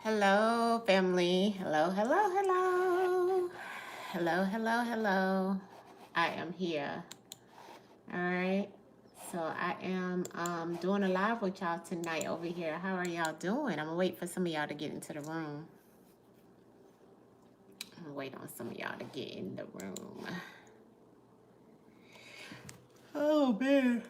Hello, family. Hello, hello, hello. Hello, hello, hello. I am here. All right. So I am doing a live with y'all tonight over here. How are y'all doing? I'm gonna wait for some of y'all to get into the room. I'm gonna wait on some of y'all to get in the room. Oh man.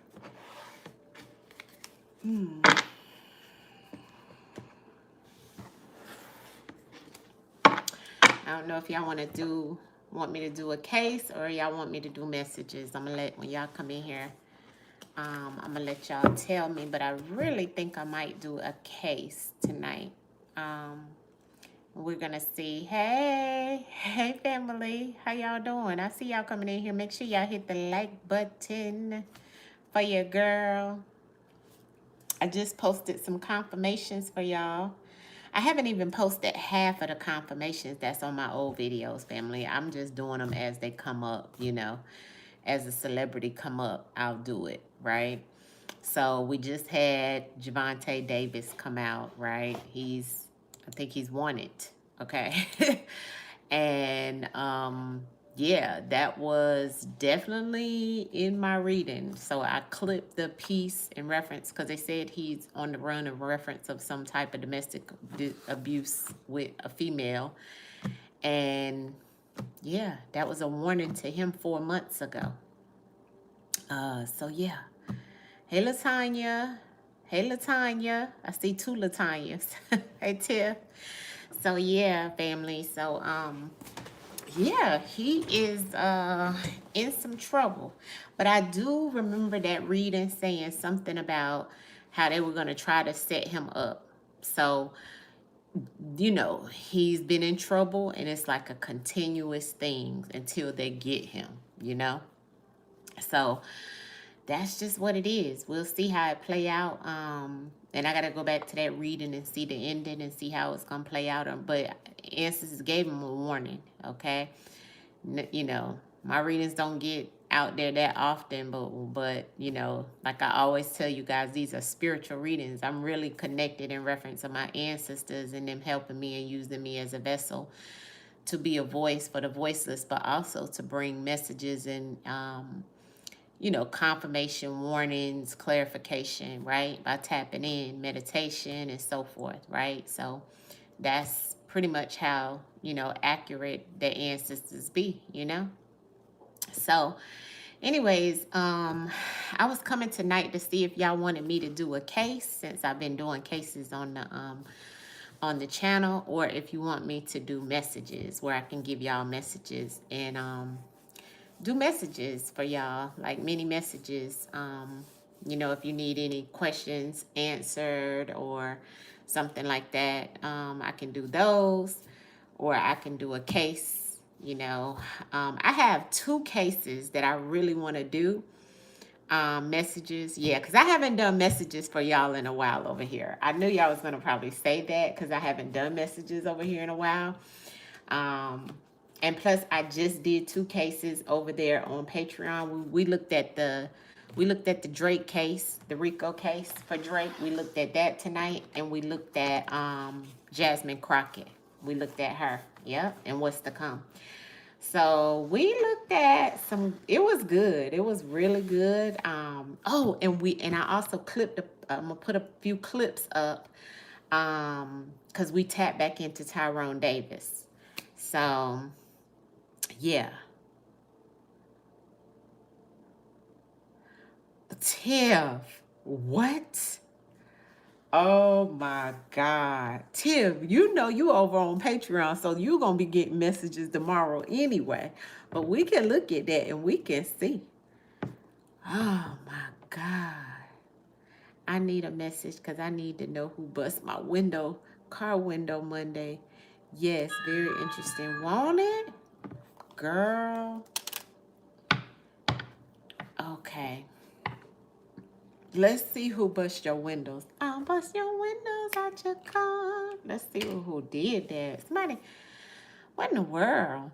I don't know if y'all want me to do a case or y'all want me to do messages. I'm gonna let when y'all come in here. I'm gonna let y'all tell me, but I really think I might do a case tonight. We're gonna see. Hey family, how y'all doing? I see y'all coming in here. Make sure y'all hit the like button for your girl. I just posted some confirmations for y'all. I haven't even posted half of the confirmations that's on my old videos, family. I'm just doing them as they come up, as a celebrity come up, I'll do it, right? So we just had Javante Davis come out, right? I think he's wanted, okay? And yeah, that was definitely in my reading. So I clipped the piece in reference because they said he's on the run in reference of some type of domestic abuse with a female. And yeah, that was a warning to him 4 months ago. So yeah. Hey, Latanya. Hey, Latanya. I see two Latanyas. Hey, Tiff. So yeah, family. So yeah, he is in some trouble. But I do remember that reading saying something about how they were gonna try to set him up. So he's been in trouble and it's like a continuous thing until they get him. So that's just what it is. We'll see how it play out. And I gotta go back to that reading and see the ending and see how it's gonna play out. But Ancestors gave him a warning, okay? My readings don't get out there that often, but like I always tell you guys, these are spiritual readings. I'm really connected in reference to my ancestors and them helping me and using me as a vessel to be a voice for the voiceless, but also to bring messages and confirmation, warnings, clarification, right? By tapping in, meditation, and so forth, right? So that's pretty much how, accurate the ancestors be. So, anyways, I was coming tonight to see if y'all wanted me to do a case since I've been doing cases on the channel, or if you want me to do messages where I can give y'all messages and do messages for y'all, like mini messages. If you need any questions answered or something like that, I can do those, or I can do a case. I have 2 cases that I really want to do. Messages, yeah, because I haven't done messages for y'all in a while over here. I knew y'all was going to probably say that because I haven't done messages over here in a while. And plus, I just did 2 cases over there on Patreon. We looked at the Drake case, the Rico case for Drake. We looked at that tonight, and we looked at Jasmine Crockett. We looked at her, yep, and what's to come. So we looked at some. It was good. It was really good. And I also clipped. I'm gonna put a few clips up, because we tapped back into Tyrone Davis. So yeah. Tiff, what? Oh my God. Tiff, you over on Patreon, so you're going to be getting messages tomorrow anyway. But we can look at that and we can see. Oh my God. I need a message because I need to know who bust my car window Monday. Yes, very interesting. Want it? Girl. Okay. Let's see who bust your windows. I'll bust your windows out your car. Let's see who did that. Somebody, what in the world?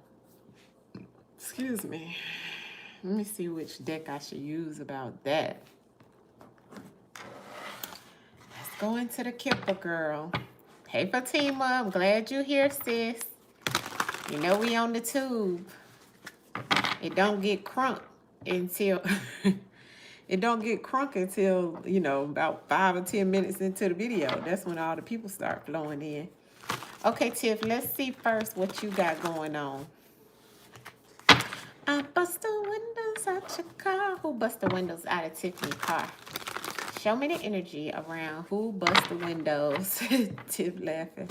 Excuse me. Let me see which deck I should use about that. Let's go into the Kipper girl. Hey, Fatima. I'm glad you're here, sis. You know we on the tube. It don't get crunk until... It don't get crunk until, you know, about 5 or 10 minutes into the video. That's when all the people start flowing in. Okay, Tiff, let's see first what you got going on. I bust the windows out your car. Who bust the windows out of Tiffany's car? Show me the energy around who bust the windows. Tiff laughing.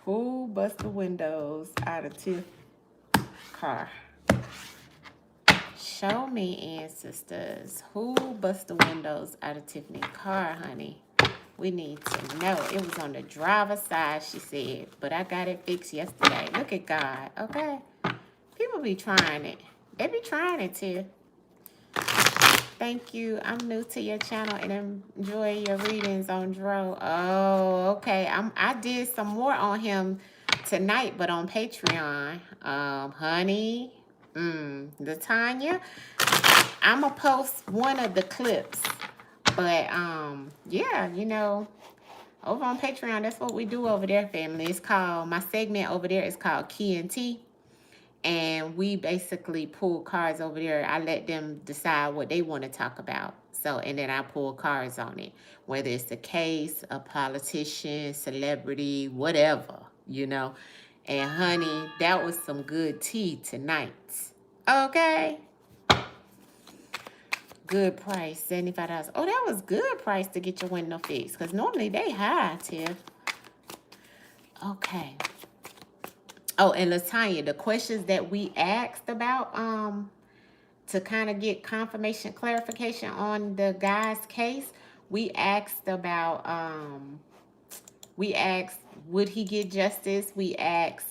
Who bust the windows out of Tiff's car? Show me, ancestors. Who bust the windows out of Tiffany's car, honey? We need to know. It was on the driver's side, she said. But I got it fixed yesterday. Look at God, okay? People be trying it. They be trying it, too. Thank you. I'm new to your channel and enjoy your readings on Dro. Oh, okay. I did some more on him tonight, but on Patreon. Honey, Latanya, I'm going to post one of the clips. But, yeah, you know, over on Patreon, that's what we do over there, family. It's called, my segment over there is called Key and Tea. And we basically pull cards over there. I let them decide what they want to talk about. So, and then I pull cards on it. Whether it's a case, a politician, celebrity, whatever, you know. And honey, that was some good tea tonight. Okay. Good price, $75. Oh, that was good price to get your window fixed. Because normally they high, Tiff. Okay. Oh, and Latanya, the questions that we asked about, to kind of get confirmation, clarification on the guy's case, we asked about, would he get justice? We asked,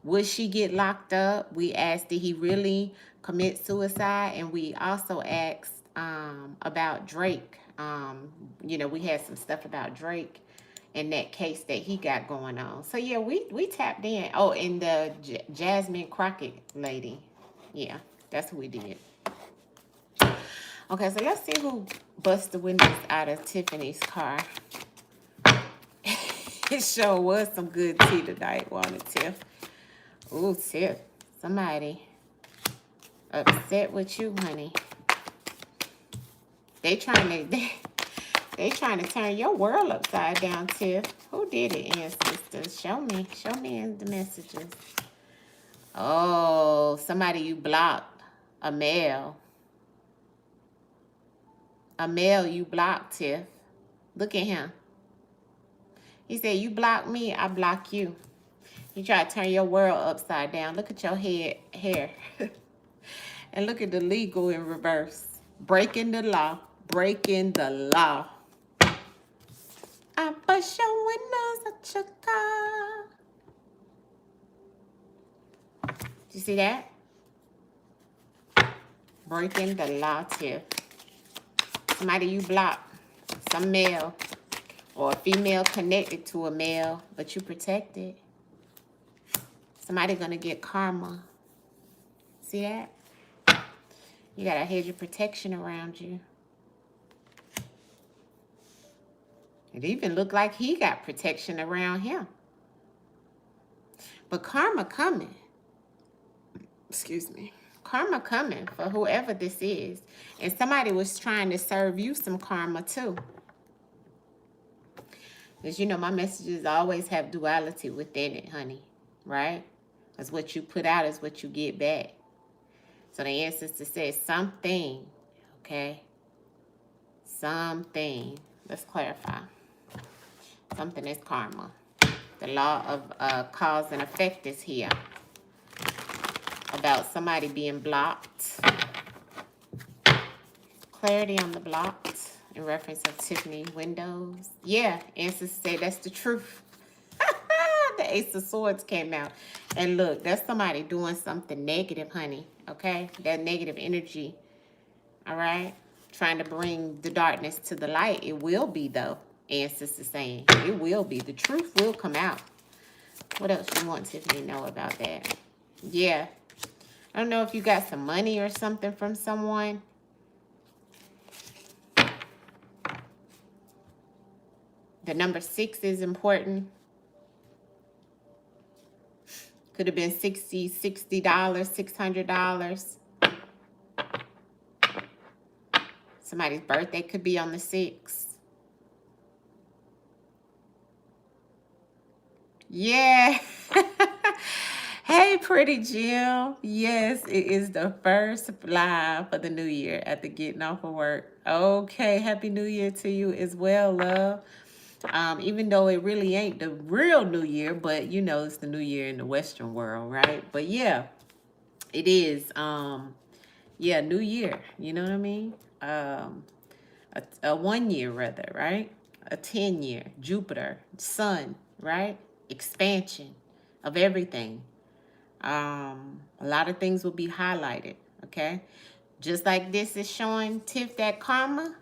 would she get locked up? We asked, did he really commit suicide? And we also asked, about Drake. You know, we had some stuff about Drake in that case that he got going on. So yeah, we tapped in. Oh, and the Jasmine Crockett lady. Yeah, that's who we did. Okay, so let's see who bust the windows out of Tiffany's car. It sure was some good tea tonight, wasn't it, Tiff? Ooh, Tiff, somebody upset with you, honey. They trying to turn your world upside down, Tiff. Who did it, ancestors? Show me in the messages. Oh, somebody you blocked. A male. A male you blocked, Tiff. Look at him. He said, you block me, I block you. You try to turn your world upside down. Look at your hair. And look at the legal in reverse. Breaking the law. Breaking the law. I bust your windows at your car. You see that? Breaking the law, Tiff. Somebody you block. Some male. Or a female connected to a male. But you protected. Somebody gonna get karma. See that? You got a hedge of protection around you. It even looked like he got protection around him. But karma coming. Excuse me. Karma coming for whoever this is. And somebody was trying to serve you some karma too. Because you know my messages always have duality within it, honey. Right? Because what you put out is what you get back. So the ancestor says something. Okay? Something. Let's clarify. Something is karma. The law of cause and effect is here. About somebody being blocked. Clarity on the blocked in reference of Tiffany windows. Yeah, ancestors say that's the truth. The Ace of Swords came out. And look, that's somebody doing something negative, honey. Okay? That negative energy. All right? Trying to bring the darkness to the light. It will be, though. Ancestors saying it will be. The truth will come out. What else you want Tiffany to know about that? Yeah. I don't know if you got some money or something from someone. The number 6 is important. Could have been $60, $600. Somebody's birthday could be on the 6th. Yeah. Hey, pretty Jill. Yes, it is the first live for the new year after getting off of work. Okay, happy new year to you as well, love. Even though it really ain't the real new year, but you know it's the new year in the Western world, right? But yeah, it is. Yeah, new year. You know what I mean? A 1 year rather, right? A 10 year, Jupiter, sun, right? Expansion of everything. A lot of things will be highlighted, okay? Just like this is showing Tiff that karma,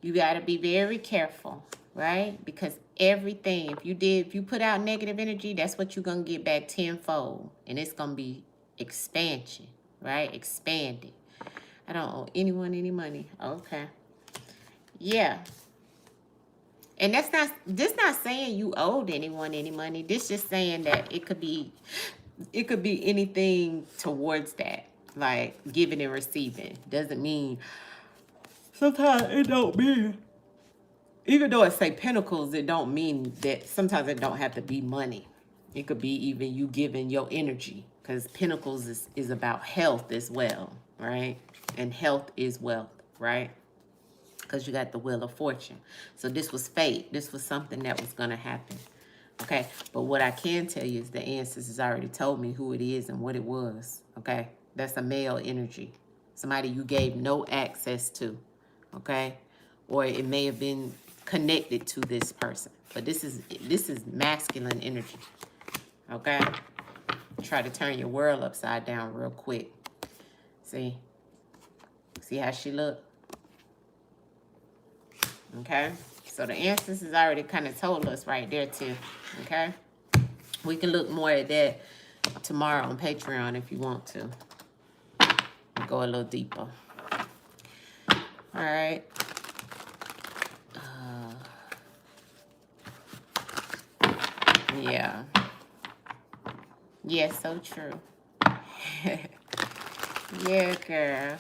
you got to be very careful, right? Because everything, if you put out negative energy, that's what you're going to get back tenfold. And it's going to be expansion, right? Expanding. I don't owe anyone any money. Okay. Yeah. And this not saying you owed anyone any money. This just saying that it could be anything towards that. Like giving and receiving. Doesn't mean, sometimes it don't mean, even though it say pentacles, it don't mean that, sometimes it don't have to be money. It could be even you giving your energy. Because pentacles is about health as well, right? And health is wealth, right? Because you got the wheel of fortune. So this was fate. This was something that was going to happen. Okay, but what I can tell you is the ancestors already told me who it is and what it was. Okay, that's a male energy. Somebody you gave no access to. Okay, or it may have been connected to this person. But this is masculine energy. Okay, try to turn your world upside down real quick. See how she look? Okay, so the ancestors already kind of told us right there too. Okay, we can look more at that tomorrow on Patreon if you want to. Go a little deeper. All right. Yeah. Yeah, so true. Yeah, girl.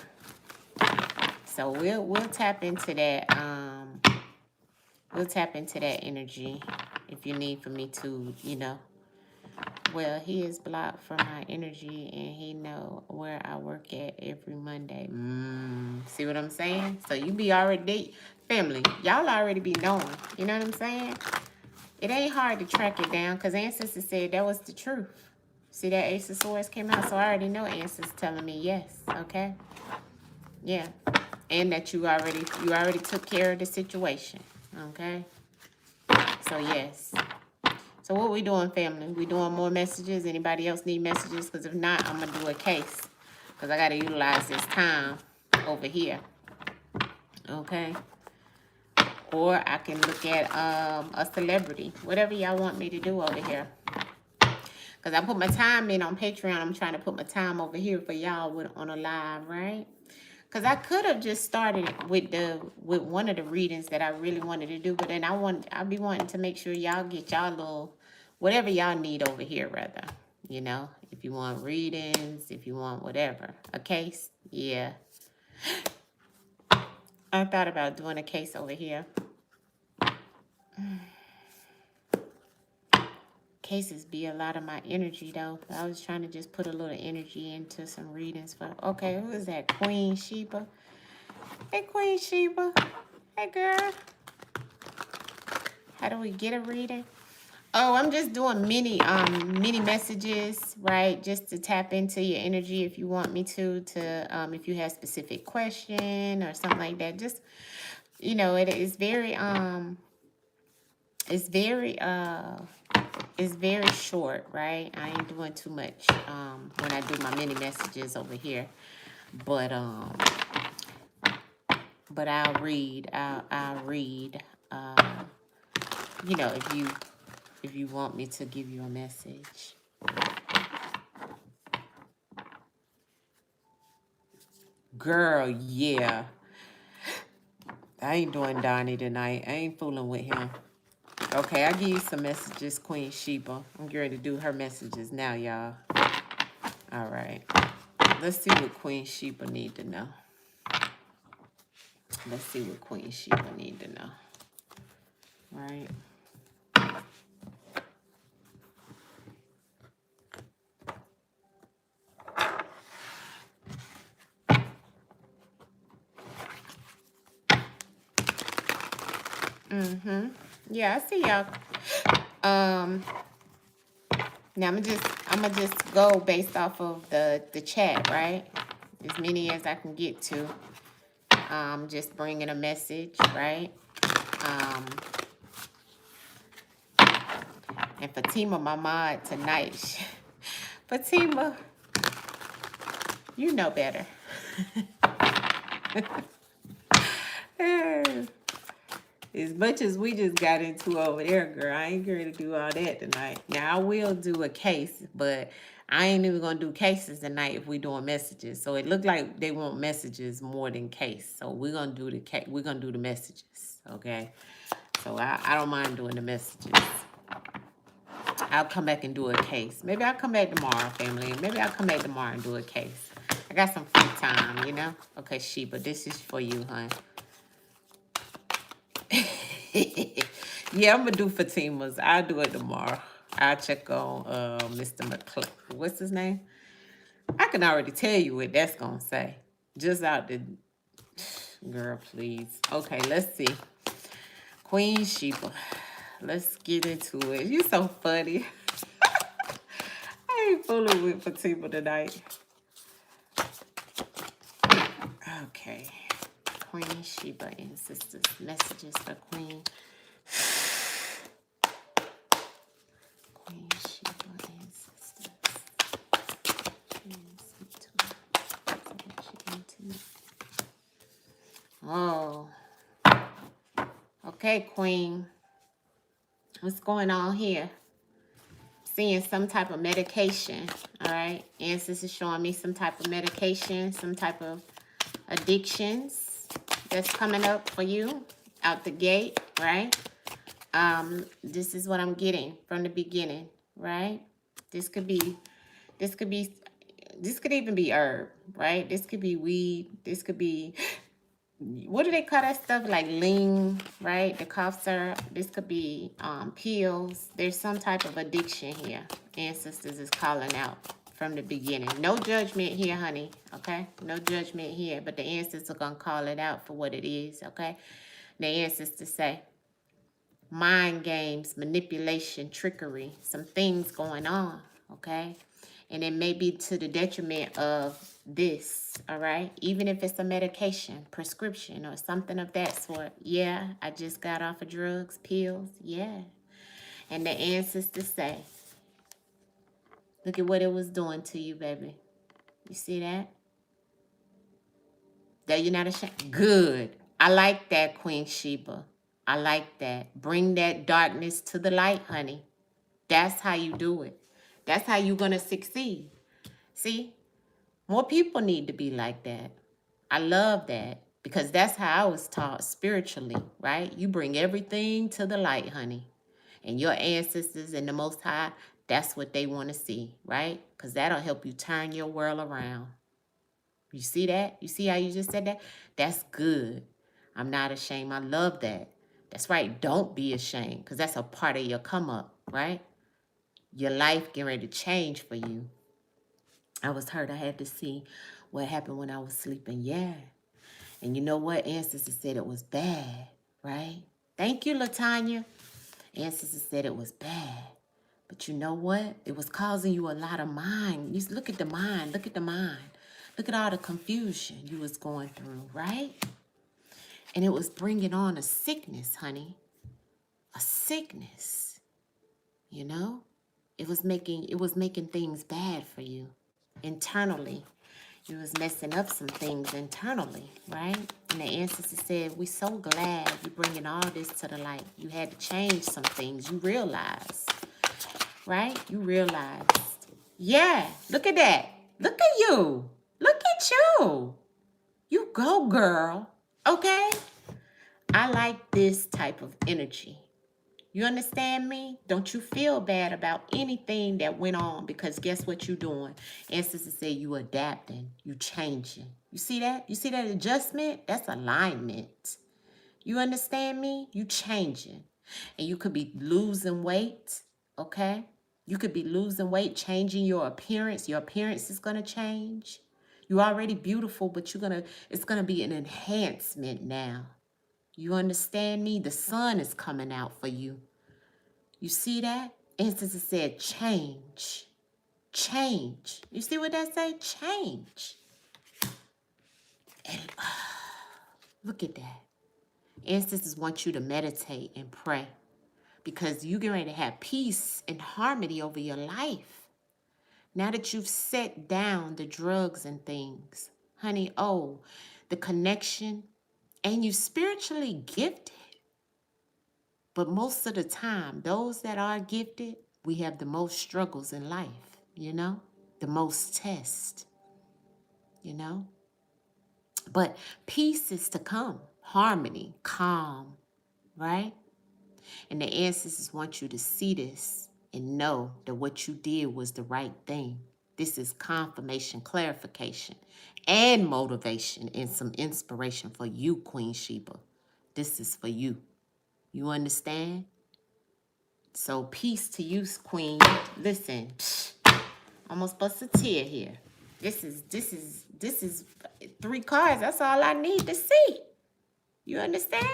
So we'll tap into that. We'll tap into that energy if you need for me to, you know. Well, he is blocked from my energy, and he know where I work at every Monday. See what I'm saying? So you be already, family, y'all already be knowing. You know what I'm saying? It ain't hard to track it down because ancestors said that was the truth. See that Ace of Swords came out, so I already know ancestors telling me yes. Okay? Yeah. And that you already took care of the situation. Okay? So yes. So what we doing, family? We doing more messages? Anybody else need messages? Because if not, I'm going to do a case. Because I got to utilize this time over here. Okay? Or I can look at a celebrity. Whatever y'all want me to do over here. Because I put my time in on Patreon. I'm trying to put my time over here for y'all on a live, right? Because I could have just started with one of the readings that I really wanted to do, but then I'll be wanting to make sure y'all get y'all little whatever y'all need over here, rather. You know, if you want readings, if you want whatever, a case, yeah. I thought about doing a case over here. Cases be a lot of my energy though. I was trying to just put a little energy into some readings for. Okay, who is that? Queen Sheba. Hey, Queen Sheba. Hey, girl. How do we get a reading? Oh, I'm just doing mini messages, right? Just to tap into your energy if you want me to if you have specific question or something like that. Just, you know, it's very it's very short, right? I ain't doing too much when I do my mini messages over here. But I'll read. I'll read. You know, if you want me to give you a message. Girl, yeah. I ain't doing Donnie tonight. I ain't fooling with him. Okay, I'll give you some messages, Queen Sheba. I'm getting ready to do her messages now, y'all. All right. Let's see what Queen Sheba need to know. Let's see what Queen Sheba need to know. Right. Yeah, I see y'all. Now I'm gonna just go based off of the chat, right? As many as I can get to. Just bringing a message, right? And Fatima, my mod tonight. Fatima, you know better. As much as we just got into over there, girl, I ain't going to do all that tonight. Now, I will do a case, but I ain't even going to do cases tonight if we doing messages. So it looked like they want messages more than case. So we're going to do the case. We're going to do the messages, okay? So I don't mind doing the messages. I'll come back and do a case. Maybe I'll come back tomorrow, family. Maybe I'll come back tomorrow and do a case. I got some free time, you know? Okay, Sheba, this is for you, hon. Yeah, I'm gonna do Fatima's. I'll do it tomorrow. I'll check on Mr. McClure. What's his name? I can already tell you what that's gonna say. Just out the girl, please. Okay, let's see. Queen Sheba. Let's get into it. You so funny. I ain't fooling with Fatima tonight. Okay. Queen Sheba and sisters. Messages for Queen. Queen Sheba and sisters. Oh. Okay, Queen. What's going on here? Seeing some type of medication. All right. Ancestors is showing me some type of medication, some type of addictions that's coming up for you out the gate, right? This is what I'm getting from the beginning, right? This could even be herb, right? This could be weed. This could be, what do they call that stuff? Like lean, right? The cough syrup. This could be pills. There's some type of addiction here. Ancestors is calling out from the beginning. No judgment here, honey, okay? No judgment here, but the ancestors are going to call it out for what it is, okay? The ancestors say, mind games, manipulation, trickery, some things going on, okay? And it may be to the detriment of this, all right? Even if it's a medication, prescription, or something of that sort. Yeah, I just got off of drugs, pills, yeah. And the ancestors say, look at what it was doing to you, baby. You see that? That you're not ashamed? Good. I like that, Queen Sheba. I like that. Bring that darkness to the light, honey. That's how you do it. That's how you're going to succeed. See? More people need to be like that. I love that because that's how I was taught spiritually, right? You bring everything to the light, honey. And your ancestors and the Most High, that's what they want to see, right? Because that'll help you turn your world around. You see that? You see how you just said that? That's good. I'm not ashamed. I love that. That's right. Don't be ashamed because that's a part of your come up, right? Your life getting ready to change for you. I was hurt. I had to see what happened when I was sleeping. Yeah. And you know what? Ancestors said it was bad, right? Thank you, LaTanya. Ancestors said it was bad. But you know what? It was causing you a lot of mind. You look at the mind. Look at the mind. Look at all the confusion you was going through, right? And it was bringing on a sickness, honey. A sickness. You know? It was making things bad for you internally. You was messing up some things internally, right? And the ancestors said, we so glad you're bringing all this to the light. You had to change some things. You realized, right? You realized. Yeah, look at that. Look at you. Look at you. You go, girl. Okay? I like this type of energy. You understand me? Don't you feel bad about anything that went on, because guess what you doing? Ancestors say you adapting, you changing. You see that? You see that adjustment? That's alignment. You understand me? You changing. And you could be losing weight, okay? You could be losing weight, changing your appearance. Your appearance is going to change. You're already beautiful, but it's going to be an enhancement now. You understand me? The sun is coming out for you. You see that? Instance, it said change. Change. You see what that say? Change. And look at that. Ancestors want you to meditate and pray, because you're getting ready to have peace and harmony over your life. Now that you've set down the drugs and things, honey, the connection, and you spiritually gifted. But most of the time, those that are gifted, we have the most struggles in life, the most tests, you know. But peace is to come, harmony, calm, right? And the ancestors want you to see this and know that what you did was the right thing. This is confirmation, clarification, and motivation, and some inspiration for you, Queen Sheba. This is for you. You understand? So peace to you, Queen. Listen, almost bust a tear here. This is 3 cards. That's all I need to see. You understand?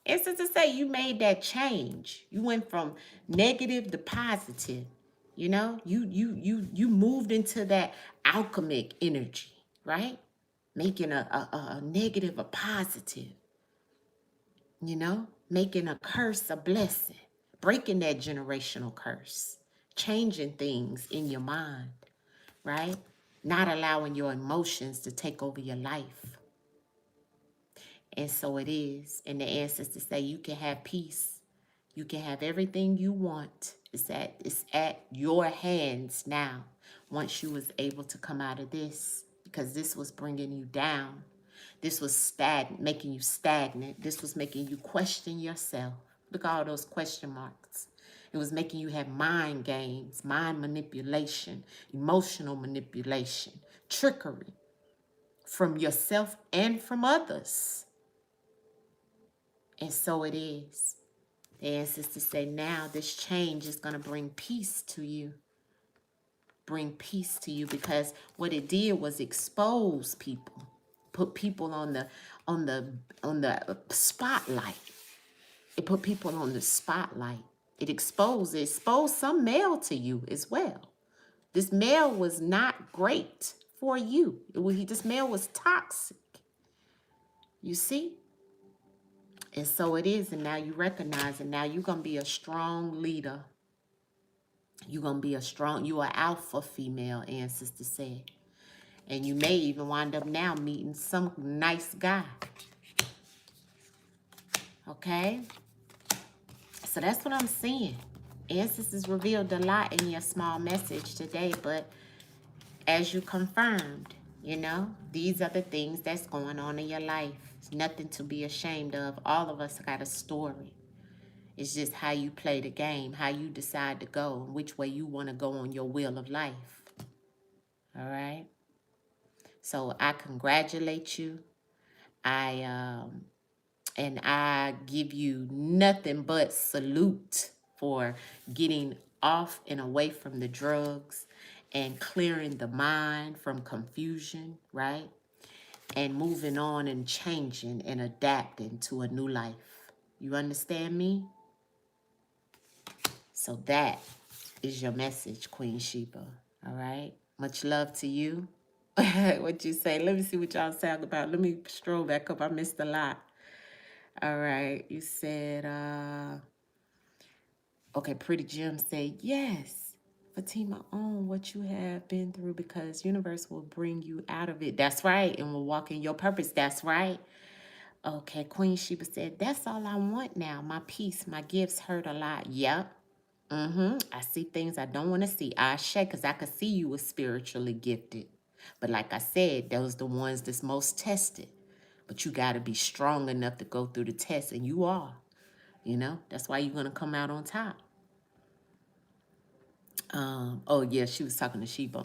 It's just to say you made that change. You went from negative to positive. You moved into that alchemic energy, right? Making a negative a positive. Making a curse a blessing, breaking that generational curse, changing things in your mind, right? Not allowing your emotions to take over your life. And so it is. And the ancestors say you can have peace. You can have everything you want. It's at your hands now, once you was able to come out of this, because this was bringing you down. This was making you stagnant. This was making you question yourself. Look at all those question marks. It was making you have mind games, mind manipulation, emotional manipulation, trickery from yourself and from others. And so it is. The ancestors say now this change is going to bring peace to you. Bring peace to you, because what it did was expose people. Put people on the spotlight. It put people on the spotlight. It exposed some male to you as well. This male was not great for you. This male was toxic. You see? And so it is, and now you recognize it. Now you're going to be a strong leader. You're going to be you are alpha female, ancestor said. And you may even wind up now meeting some nice guy. Okay? So that's what I'm seeing. Ancestors revealed a lot in your small message today, but as you confirmed, these are the things that's going on in your life. It's nothing to be ashamed of. All of us got a story. It's just how you play the game, how you decide to go, and which way you want to go on your wheel of life. All right? So I congratulate you. I give you nothing but salute for getting off and away from the drugs and clearing the mind from confusion, right? And moving on and changing and adapting to a new life. You understand me? So that is your message, Queen Sheba. All right? Much love to you. What you say? Let me see what y'all talking about. Let me stroll back up. I missed a lot. All right. You said, okay, Pretty Jim said, yes, Fatima, own what you have been through, because universe will bring you out of it. That's right. And will walk in your purpose. That's right. Okay, Queen Sheba said, that's all I want now. My peace, my gifts hurt a lot. Yep. I see things I don't want to see. I shake, because I could see you was spiritually gifted. But like I said, those the ones that's most tested. But you got to be strong enough to go through the test, and you are. You know, that's why you're going to come out on top. Oh, yeah, she was talking to Sheba.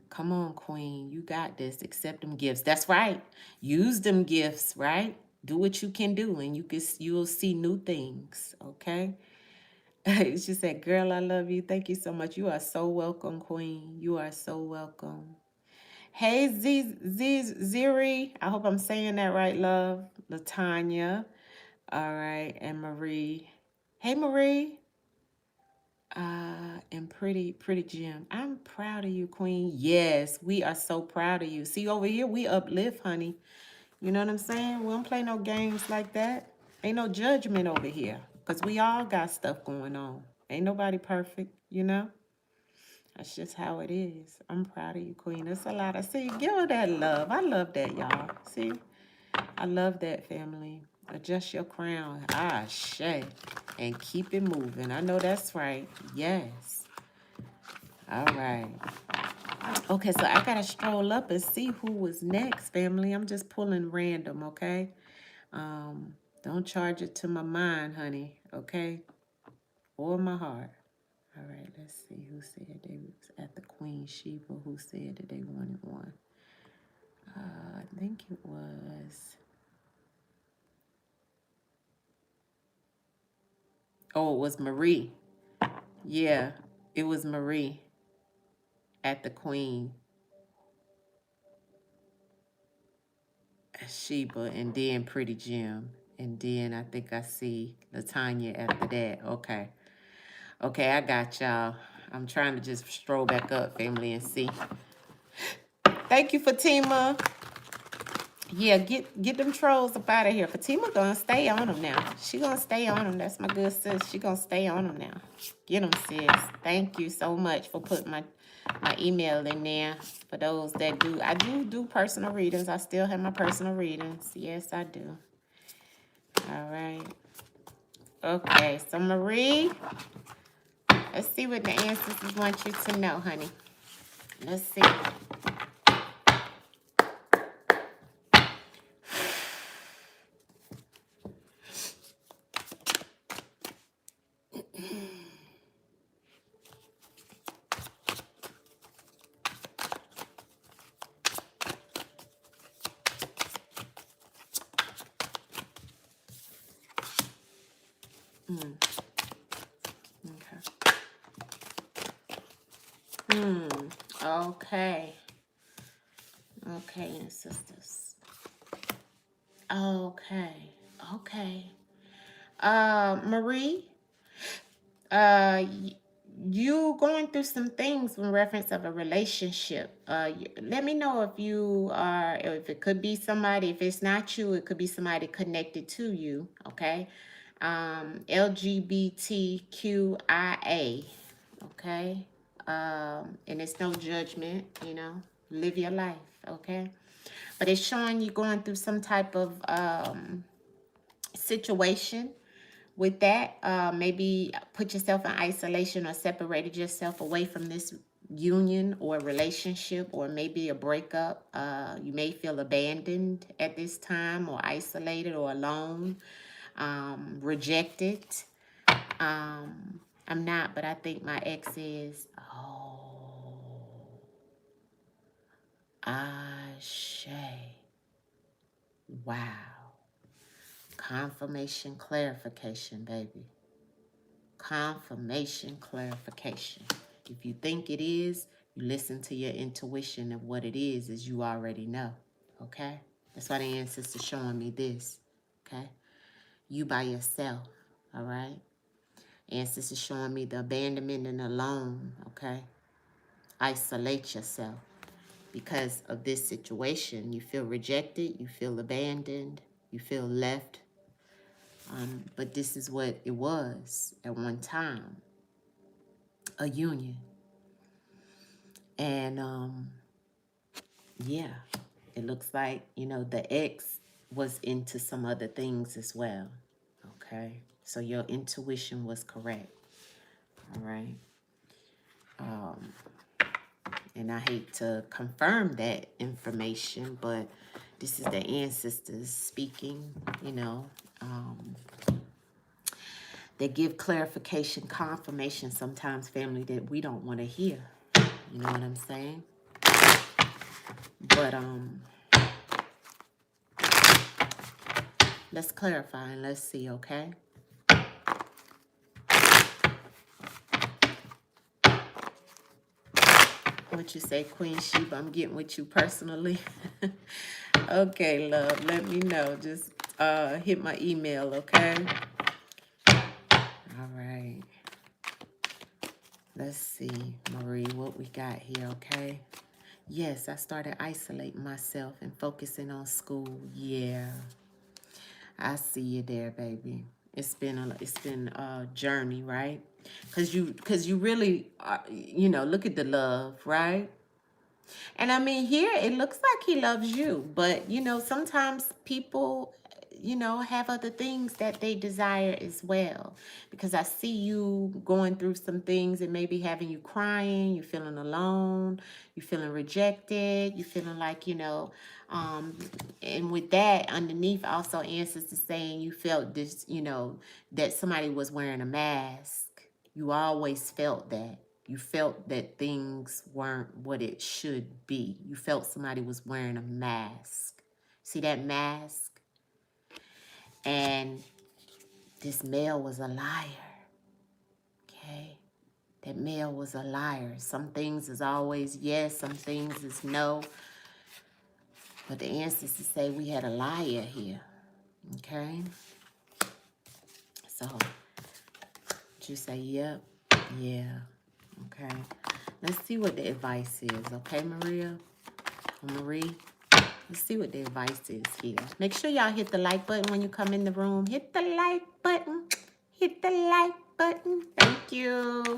Come on, Queen. You got this. Accept them gifts. That's right. Use them gifts, right? Do what you can do, and you'll see new things, okay? She said, girl, I love you. Thank you so much. You are so welcome, Queen. You are so welcome. Hey, Ziri. I hope I'm saying that right, love. Latanya. All right. And Marie. Hey, Marie. And pretty Jim. I'm proud of you, Queen. Yes, we are so proud of you. See, over here, we uplift, honey. You know what I'm saying? We don't play no games like that. Ain't no judgment over here. Because we all got stuff going on. Ain't nobody perfect, you know? That's just how it is. I'm proud of you, Queen. That's a lot. I see. Give her that love. I love that, y'all. See? I love that, family. Adjust your crown. Ah, shit. And keep it moving. I know that's right. Yes. All right. Okay, so I got to stroll up and see who was next, family. I'm just pulling random, okay? Don't charge it to my mind, honey, okay? Or my heart. All right, let's see who said they was at the Queen Sheba. Who said that they wanted one? I think it was... Oh, it was Marie. Yeah, it was Marie at the Queen Sheba, and then Pretty Jim. And then I think I see Latanya after that. Okay. Okay, I got y'all. I'm trying to just stroll back up, family, and see. Thank you, Fatima. Yeah, get them trolls up out of here. Fatima gonna stay on them now. She gonna stay on them. That's my good sis. She gonna stay on them now. Get them, sis. Thank you so much for putting my email in there. For those that do, I do personal readings. I still have my personal readings. Yes, I do. All right. Okay, so Marie, let's see what the ancestors want you to know, honey. Let's see. Okay. Okay, ancestors. Okay. Okay. Marie, you going through some things in reference of a relationship. Let me know if you are, if it could be somebody, if it's not you, it could be somebody connected to you, okay? LGBTQIA, okay? And it's no judgment, you know, live your life, okay? But it's showing you going through some type of situation with that. Maybe put yourself in isolation or separated yourself away from this union or relationship, or maybe a breakup. You may feel abandoned at this time, or isolated, or alone, rejected. I'm not, but I think my ex is. Oh, Ashe. Wow. Confirmation, clarification, baby. Confirmation, clarification. If you think it is, you listen to your intuition of what it is, as you already know. Okay? That's why the ancestors showing me this. Okay? You by yourself. All right? Ancestors showing me the abandonment and alone. Okay? Isolate yourself. Because of this situation, you feel rejected, you feel abandoned, you feel left. But this is what it was at one time. A union. And yeah, it looks like, you know, the ex was into some other things as well. Okay, so your intuition was correct. All right. And I hate to confirm that information, but this is the ancestors speaking, you know. They give clarification, confirmation sometimes, family, that we don't want to hear. You know what I'm saying? But let's clarify and let's see, okay? What you say, Queen Sheba? I'm getting with you personally. Okay, love. Let me know. Just hit my email, okay? All right. Let's see, Marie, what we got here, okay? Yes, I started isolating myself and focusing on school. Yeah, I see you there, baby. It's been a journey, right? Cause you really you know, look at the love, right? And I mean, here it looks like he loves you, but you know, sometimes people, you know, have other things that they desire as well. Because I see you going through some things that may be having you crying, you feeling alone, you feeling rejected, you feeling like, you know, and with that underneath also answers to saying you felt this, you know, that somebody was wearing a mask. You always felt that. You felt that things weren't what it should be. You felt somebody was wearing a mask. See that mask? And this male was a liar. Okay? That male was a liar. Some things is always yes, some things is no. But the ancestors say we had a liar here. Okay? So, you say, yep, yeah. Okay. Let's see what the advice is. Okay, Maria? Marie? Let's see what the advice is here. Make sure y'all hit the like button when you come in the room. Hit the like button. Hit the like button. Thank you.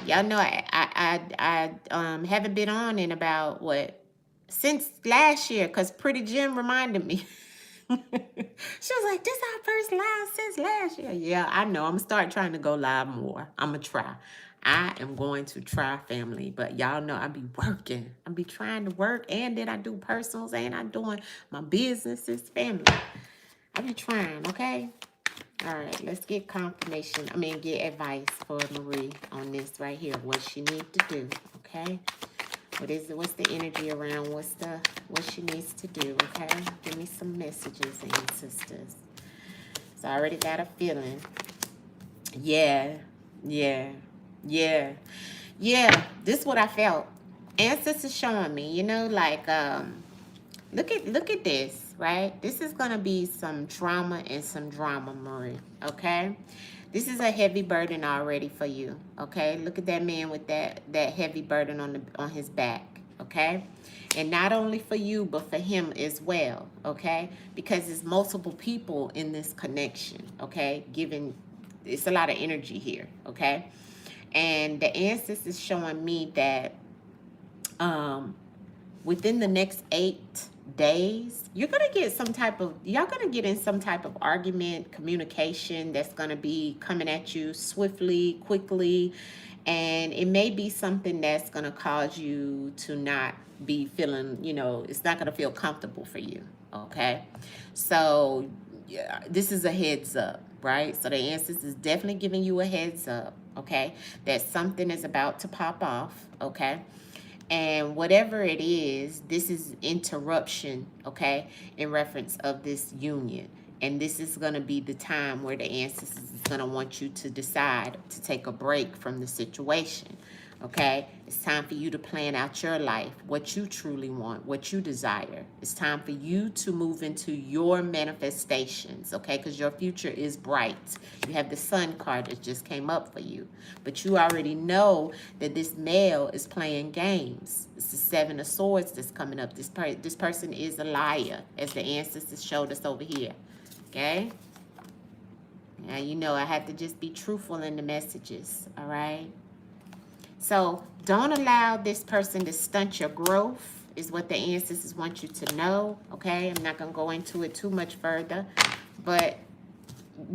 Y'all know I haven't been on in about what? Since last year, because Pretty Jim reminded me. She was like, this our first live since last year. Yeah, I know. I'm going to start trying to go live more. I'm going to try. I am going to try, family. But y'all know I be working. I be trying to work. And then I do personals. And I'm doing my businesses, family. I be trying, okay? All right, let's get confirmation. Get advice for Marie on this right here. What she needs to do, okay? What's the energy around what she needs to do, okay? Give me some messages, ancestors. So I already got a feeling. Yeah. This is what I felt. Ancestors showing me, you know, like look at this, right? This is gonna be some trauma and some drama, Marie. Okay? This is a heavy burden already for you. Okay? Look at that man with that heavy burden on his back. Okay? And not only for you, but for him as well. Okay? Because there's multiple people in this connection. Okay? It's a lot of energy here. Okay? And the ancestors showing me that within the next 8 days, y'all gonna get in some type of argument, communication that's gonna be coming at you swiftly, quickly, and it may be something that's gonna cause you to not be feeling, you know, it's not gonna feel comfortable for you. Okay, so yeah, this is a heads up, right? So the ancestors is definitely giving you a heads up, okay, that something is about to pop off, okay. And whatever it is, this is interruption, okay, in reference of this union. And this is going to be the time where the ancestors is going to want you to decide to take a break from the situation, okay? It's time for you to plan out your life, what you truly want, what you desire. It's time for you to move into your manifestations, okay? Because your future is bright. You have the Sun card that just came up for you. But you already know that this male is playing games. It's the 7 of Swords that's coming up. This person is a liar, as the ancestors showed us over here, okay? Now, you know, I have to just be truthful in the messages, all right? So don't allow this person to stunt your growth is what the ancestors want you to know, okay? I'm not going to go into it too much further, but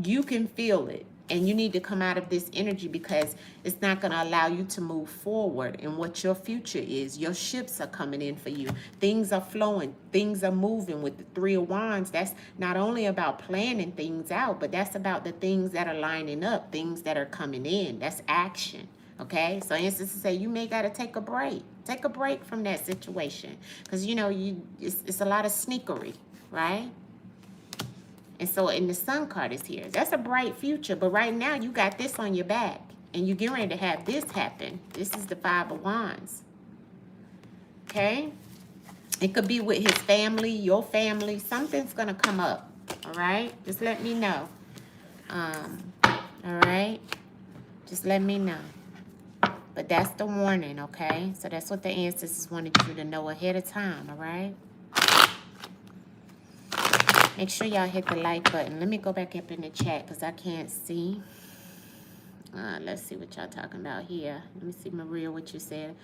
you can feel it. And you need to come out of this energy because it's not going to allow you to move forward in what your future is. Your ships are coming in for you. Things are flowing. Things are moving with the Three of Wands. That's not only about planning things out, but that's about the things that are lining up, things that are coming in. That's action. Okay? So instance to say you may got to take a break. Take a break from that situation. Because, you know, it's a lot of sneakery, right? And so, and the Sun card is here. That's a bright future. But right now, you got this on your back. And you're getting ready to have this happen. This is the Five of Wands. Okay? It could be with his family, your family. Something's going to come up. All right? Just let me know. All right? Just let me know. But that's the warning, okay? So that's what the ancestors wanted you to know ahead of time, all right? Make sure y'all hit the like button. Let me go back up in the chat because I can't see. Let's see what y'all talking about here. Let me see, Maria, what you said.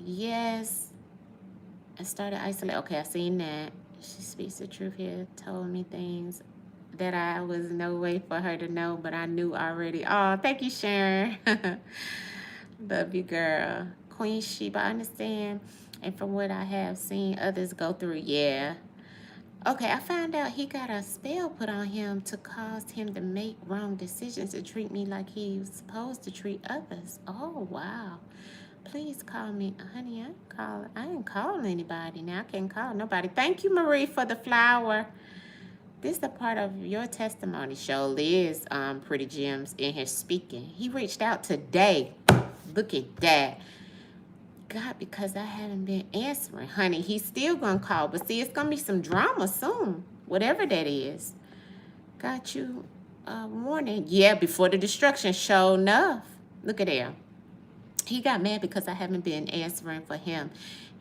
Yes. I started isolate. Okay, I seen that. She speaks the truth here. Told me things that I was no way for her to know, but I knew already. Oh, thank you, Sharon. Love you, girl. Queen Sheba, I understand. And from what I have seen others go through, yeah. Okay, I found out he got a spell put on him to cause him to make wrong decisions and treat me like he was supposed to treat others. Oh, wow. Please call me. Honey, I ain't calling anybody now. I can't call nobody. Thank you, Marie, for the flower. This is a part of your testimony. Show Liz, Pretty Gems, in here speaking. He reached out today. Look at that. God, because I haven't been answering. Honey, he's still going to call. But see, it's going to be some drama soon. Whatever that is. Got you warning. Yeah, before the destruction. Sure enough. Look at there. He got mad because I haven't been answering for him.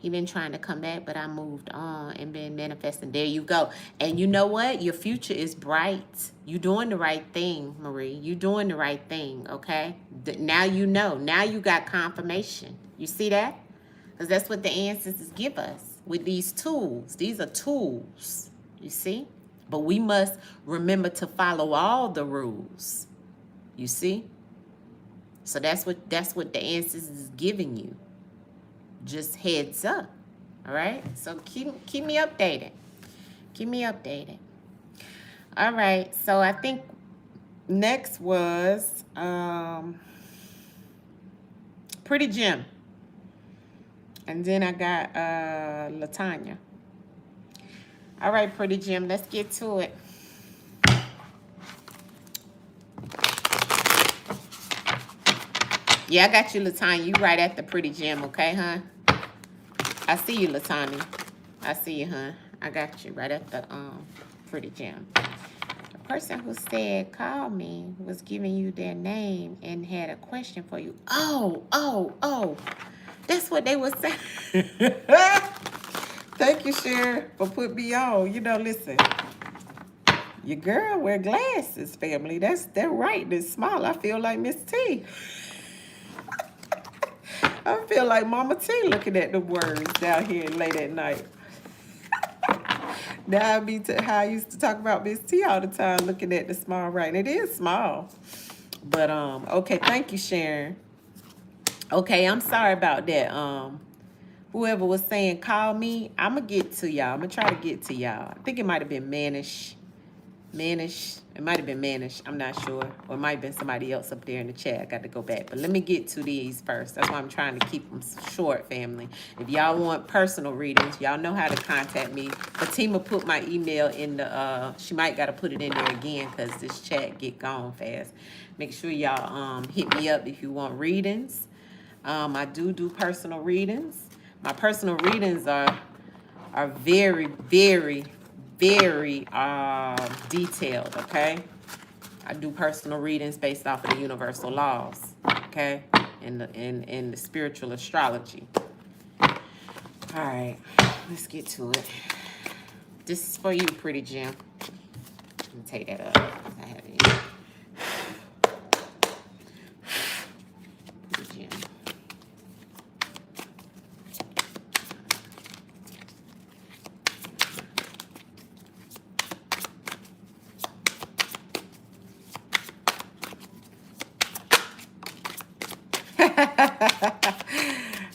He been trying to come back, but I moved on and been manifesting. There you go. And you know what? Your future is bright. You doing the right thing, Marie. You doing the right thing, okay? Now you know. Now you got confirmation. You see that? Because that's what the ancestors give us with these tools. These are tools, you see? But we must remember to follow all the rules, you see? So that's what the ancestors is giving you. Just heads up, all right? So keep me updated. Keep me updated. All right, so I think next was Pretty Gem. And then I got LaTanya. All right, Pretty Gem, let's get to it. Yeah, I got you, LaTanya. You right at the Pretty Gem, okay, huh? I see you, LaTanya. I see you, huh? I got you right at the Pretty Gem. The person who said, call me, was giving you their name and had a question for you. Oh. That's what they were saying. Thank you, Sharon, for putting me on. You know, listen. Your girl wear glasses, family. That's right. It's small. I feel like Miss T. I feel like Mama T looking at the words down here late at night. Now I be how I used to talk about Miss T all the time, looking at the small writing. It is small. But, okay, thank you, Sharon. Okay, I'm sorry about that. Whoever was saying call me, I'm going to get to y'all. I'm going to try to get to y'all. I think it might have been Manish. It might have been Manish. I'm not sure. Or it might have been somebody else up there in the chat. I got to go back. But let me get to these first. That's why I'm trying to keep them short, family. If y'all want personal readings, y'all know how to contact me. Fatima put my email in the, she might got to put it in there again because this chat get gone fast. Make sure y'all hit me up if you want readings. I do personal readings. My personal readings are very, very, very detailed, okay? I do personal readings based off of the universal laws, okay? In the spiritual astrology. All right, let's get to it. This is for you, Pretty Gem. Let me take that up. I have it. Pretty Gem.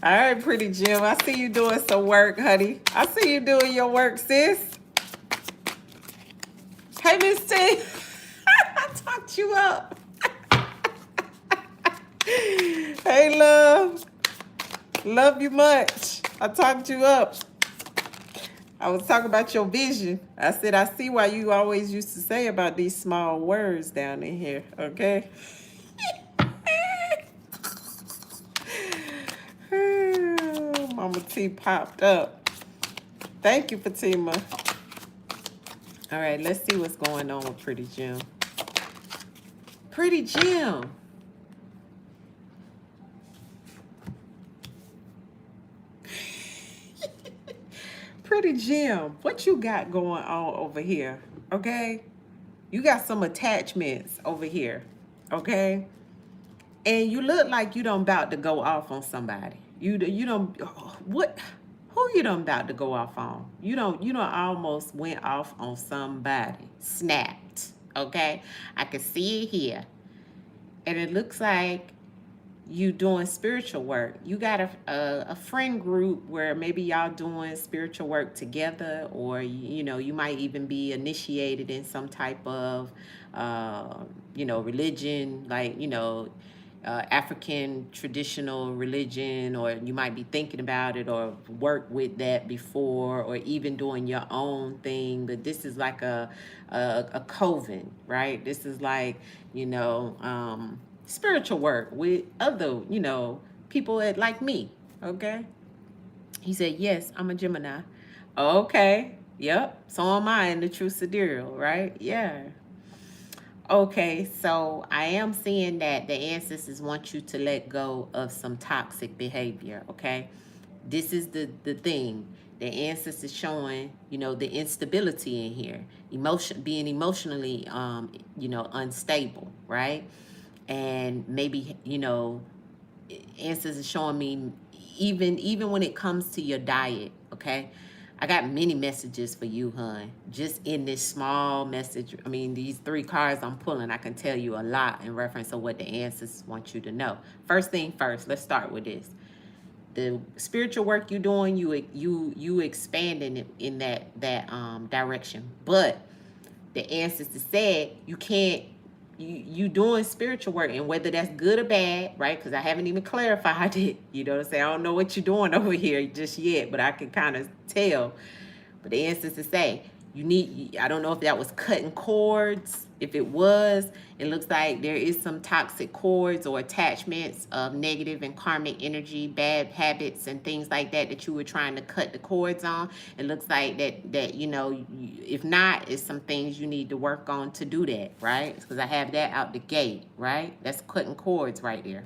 All right, pretty Jim. I see you doing some work, honey. I see you doing your work, sis. Hey, Miss T. I talked you up. Hey, love. Love you much. I talked you up. I was talking about your vision. I said, I see why you always used to say about these small words down in here, okay? Mama T popped up. Thank you, Fatima. All right, let's see what's going on with Pretty Jim. Pretty Jim. Pretty Jim, what you got going on over here, okay? You got some attachments over here, okay? And you look like you done about to go off on somebody. You don't, what? Who you done about to go off on? You don't almost went off on somebody. Snapped, okay? I can see it here. And it looks like you doing spiritual work. You got a friend group where maybe y'all doing spiritual work together, or you know, you might even be initiated in some type of you know, religion, like, you know, African traditional religion, or you might be thinking about it or work with that before, or even doing your own thing. But this is like a coven, right? This is like, you know, spiritual work with other, you know, people that like me, okay? He said, yes, I'm a Gemini. Okay, yep, so am I in the true sidereal, right? Yeah. Okay, so I am seeing that the ancestors want you to let go of some toxic behavior, okay? This is the thing. The ancestors showing, you know, the instability in here. Being emotionally, you know, unstable, right? And maybe, you know, ancestors showing me even when it comes to your diet, okay? I got many messages for you, hon. Just in this small message, I mean, these 3 cards I'm pulling, I can tell you a lot in reference to what the ancestors want you to know. First thing first, let's start with this. The spiritual work you're doing, you expanding it in that direction. But the ancestors said you can't, you doing spiritual work, and whether that's good or bad, right? Because I haven't even clarified it. You know what I'm saying? I don't know what you're doing over here just yet, but I can kind of tell. But the ancestors say you need, I don't know if that was cutting cords. If it was, it looks like there is some toxic cords or attachments of negative and karmic energy, bad habits and things like that that you were trying to cut the cords on. It looks like that you know, if not, it's some things you need to work on to do that, right? Because I have that out the gate, right? That's cutting cords right there.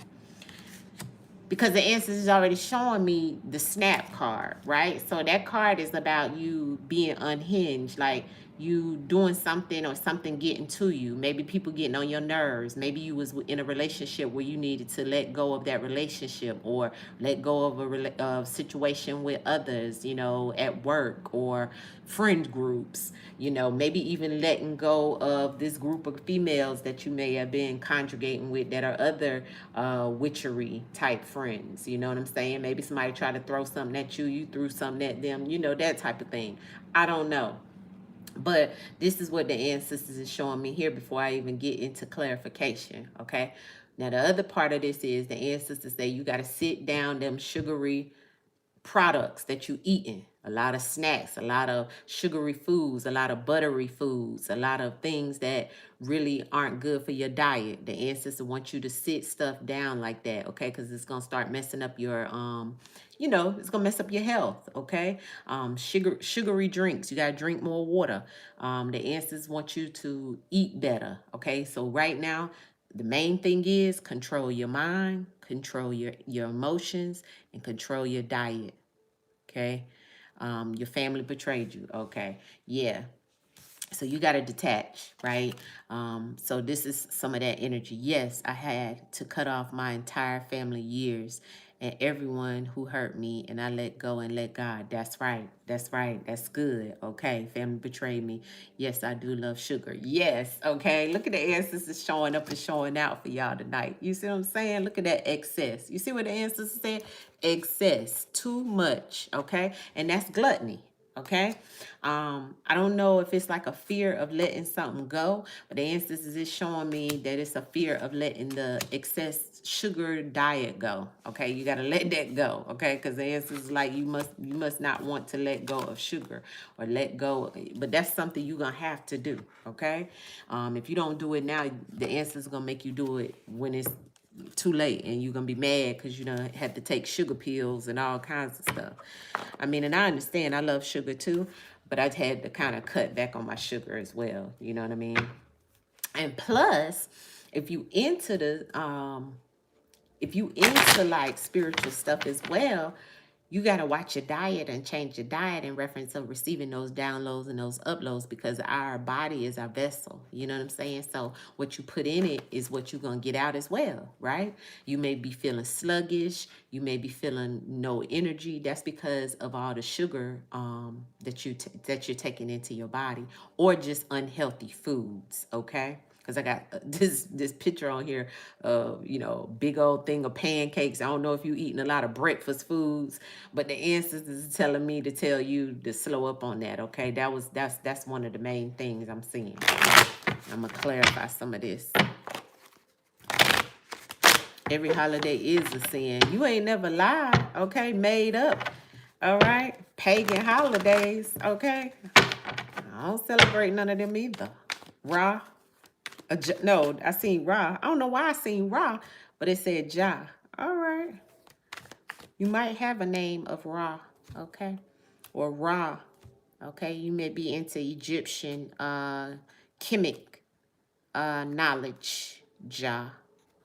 Because the ancestors is already showing me the snap card, right? So that card is about you being unhinged, like you doing something or something getting to you. Maybe people getting on your nerves. Maybe you was in a relationship where you needed to let go of that relationship, or let go of a situation with others, you know, at work or friend groups, you know, maybe even letting go of this group of females that you may have been conjugating with that are other witchery type friends, you know what I'm saying? Maybe somebody tried to throw something at you, you threw something at them, you know, that type of thing. I don't know. But this is what the ancestors is showing me here before I even get into clarification, okay? Now, the other part of this is the ancestors say you got to sit down them sugary products that you eating, a lot of snacks, a lot of sugary foods, a lot of buttery foods, a lot of things that really aren't good for your diet. The ancestors want you to sit stuff down like that, okay? Because it's gonna start messing up your you know, it's gonna mess up your health, okay? Sugary drinks, you gotta drink more water. The ancestors want you to eat better, okay? So right now, the main thing is control your mind, control your emotions, and control your diet, okay? Your family betrayed you, okay? Yeah. So you got to detach, right? So this is some of that energy. Yes, I had to cut off my entire family years, and everyone who hurt me, and I let go and let God. That's right. That's right. That's good. Okay. Family betrayed me. Yes, I do love sugar. Yes. Okay. Look at the ancestors showing up and showing out for y'all tonight. You see what I'm saying? Look at that excess. You see what the ancestors said? Excess. Too much. Okay. And that's gluttony. Okay. I don't know if it's like a fear of letting something go, but the ancestors is showing me that it's a fear of letting the excess sugar diet go. Okay, you got to let that go. Okay, because the ancestors is like you must not want to let go of sugar or let go, but that's something you're gonna have to do. Okay, if you don't do it now, the ancestors gonna make you do it when it's too late, and you're gonna be mad because you don't have to take sugar pills and all kinds of stuff. I mean, and I understand I love sugar too, but I've had to kind of cut back on my sugar as well. You know what I mean? And plus, if you into like spiritual stuff as well, you got to watch your diet and change your diet in reference of receiving those downloads and those uploads, because our body is our vessel. You know what I'm saying? So what you put in it is what you're going to get out as well, right? You may be feeling sluggish. You may be feeling no energy. That's because of all the sugar that you're taking into your body, or just unhealthy foods, okay? Because I got this picture on here of, big old thing of pancakes. I don't know if you're eating a lot of breakfast foods, but the ancestors is telling me to tell you to slow up on that, okay? That's one of the main things I'm seeing. I'm going to clarify some of this. Every holiday is a sin. You ain't never lied, okay? Made up, all right? Pagan holidays, okay? I don't celebrate none of them either. Ra. No, I seen Ra. I don't know why I seen Ra, but it said Ja. All right. You might have a name of Ra, okay? Or Ra, okay? You may be into Egyptian chemic knowledge, Ja.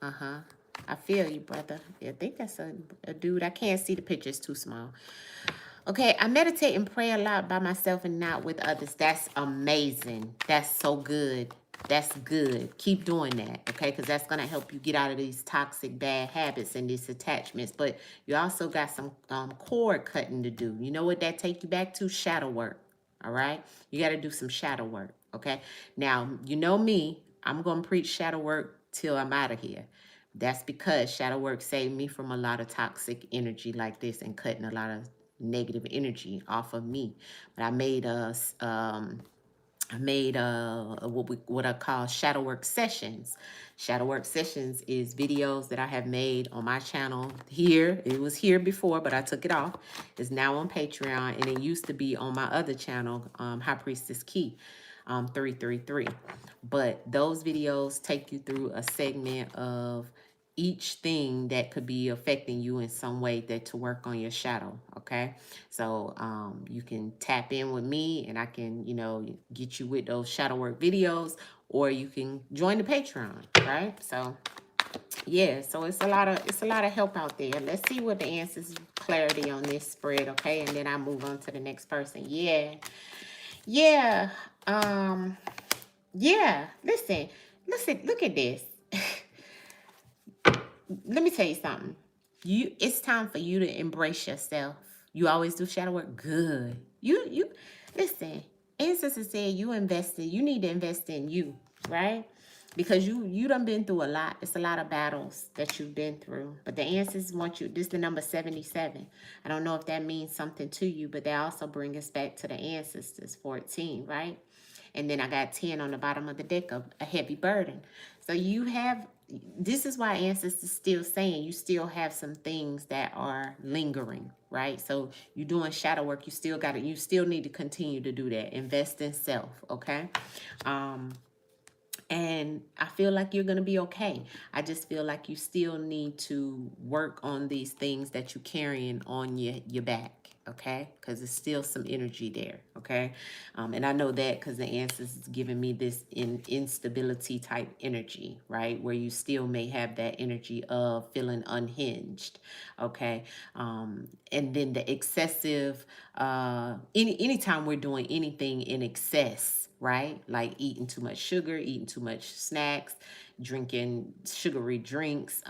Uh-huh. I feel you, brother. I think that's a dude. I can't see the picture. It's too small. Okay, I meditate and pray a lot by myself and not with others. That's amazing. That's so good. That's good. Keep doing that, okay? Because that's going to help you get out of these toxic bad habits and these attachments. But you also got some cord cutting to do. You know what that take you back to? Shadow work, all right? You got to do some shadow work, okay? Now, you know me. I'm going to preach shadow work till I'm out of here. That's because shadow work saved me from a lot of toxic energy like this and cutting a lot of negative energy off of me. But I made what I call shadow work sessions. Shadow work sessions is videos that I have made on my channel here. It was here before, but I took it off. It's now on Patreon, and it used to be on my other channel, High Priestess Key 333. But those videos take you through a segment of each thing that could be affecting you in some way that to work on your shadow, okay? So you can tap in with me, and I can, get you with those shadow work videos, or you can join the Patreon, right? So yeah, so it's a lot of help out there. Let's see what the answers clarity on this spread, okay? And then I move on to the next person. Yeah. Yeah. Yeah. Listen, look at this. Let me tell you something. It's time for you to embrace yourself. You always do shadow work. Good. You listen. Ancestors said you need to invest in you, right? Because you done been through a lot. It's a lot of battles that you've been through. But the ancestors want you. This is the number 77. I don't know if that means something to you, but they also bring us back to the ancestors, 14, right? And then I got 10 on the bottom of the deck of a heavy burden. So this is why ancestors still saying you still have some things that are lingering, right? So you're doing shadow work. You still need to continue to do that. Invest in self, okay? And I feel like you're going to be okay. I just feel like you still need to work on these things that you're carrying on your back, okay? Because there's still some energy there, okay? And I know that because the ancestors is giving me this instability type energy, right? Where you still may have that energy of feeling unhinged, okay? And then the excessive, anytime we're doing anything in excess, right? Like eating too much sugar, eating too much snacks, drinking sugary drinks,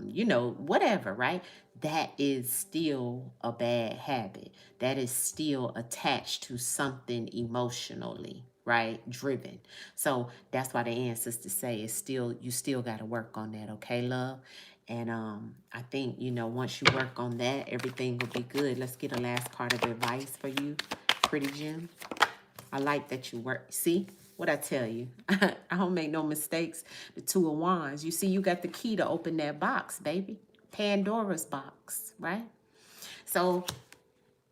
you know, whatever, right? That is still a bad habit. That is still attached to something emotionally, right? Driven. So that's why the ancestors say it's still, you still got to work on that, okay, love? And I think, you know, once you work on that, everything will be good. Let's get a last card of advice for you, Pretty Jim. I like that you work. See what I tell you? I don't make no mistakes. The Two of Wands. You see, you got the key to open that box, baby. Pandora's box, right? So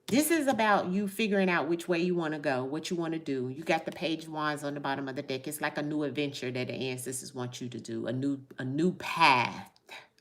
this is about you figuring out which way you want to go, what you want to do. You got the Page of Wands on the bottom of the deck. It's like a new adventure that the ancestors want you to do, a new path,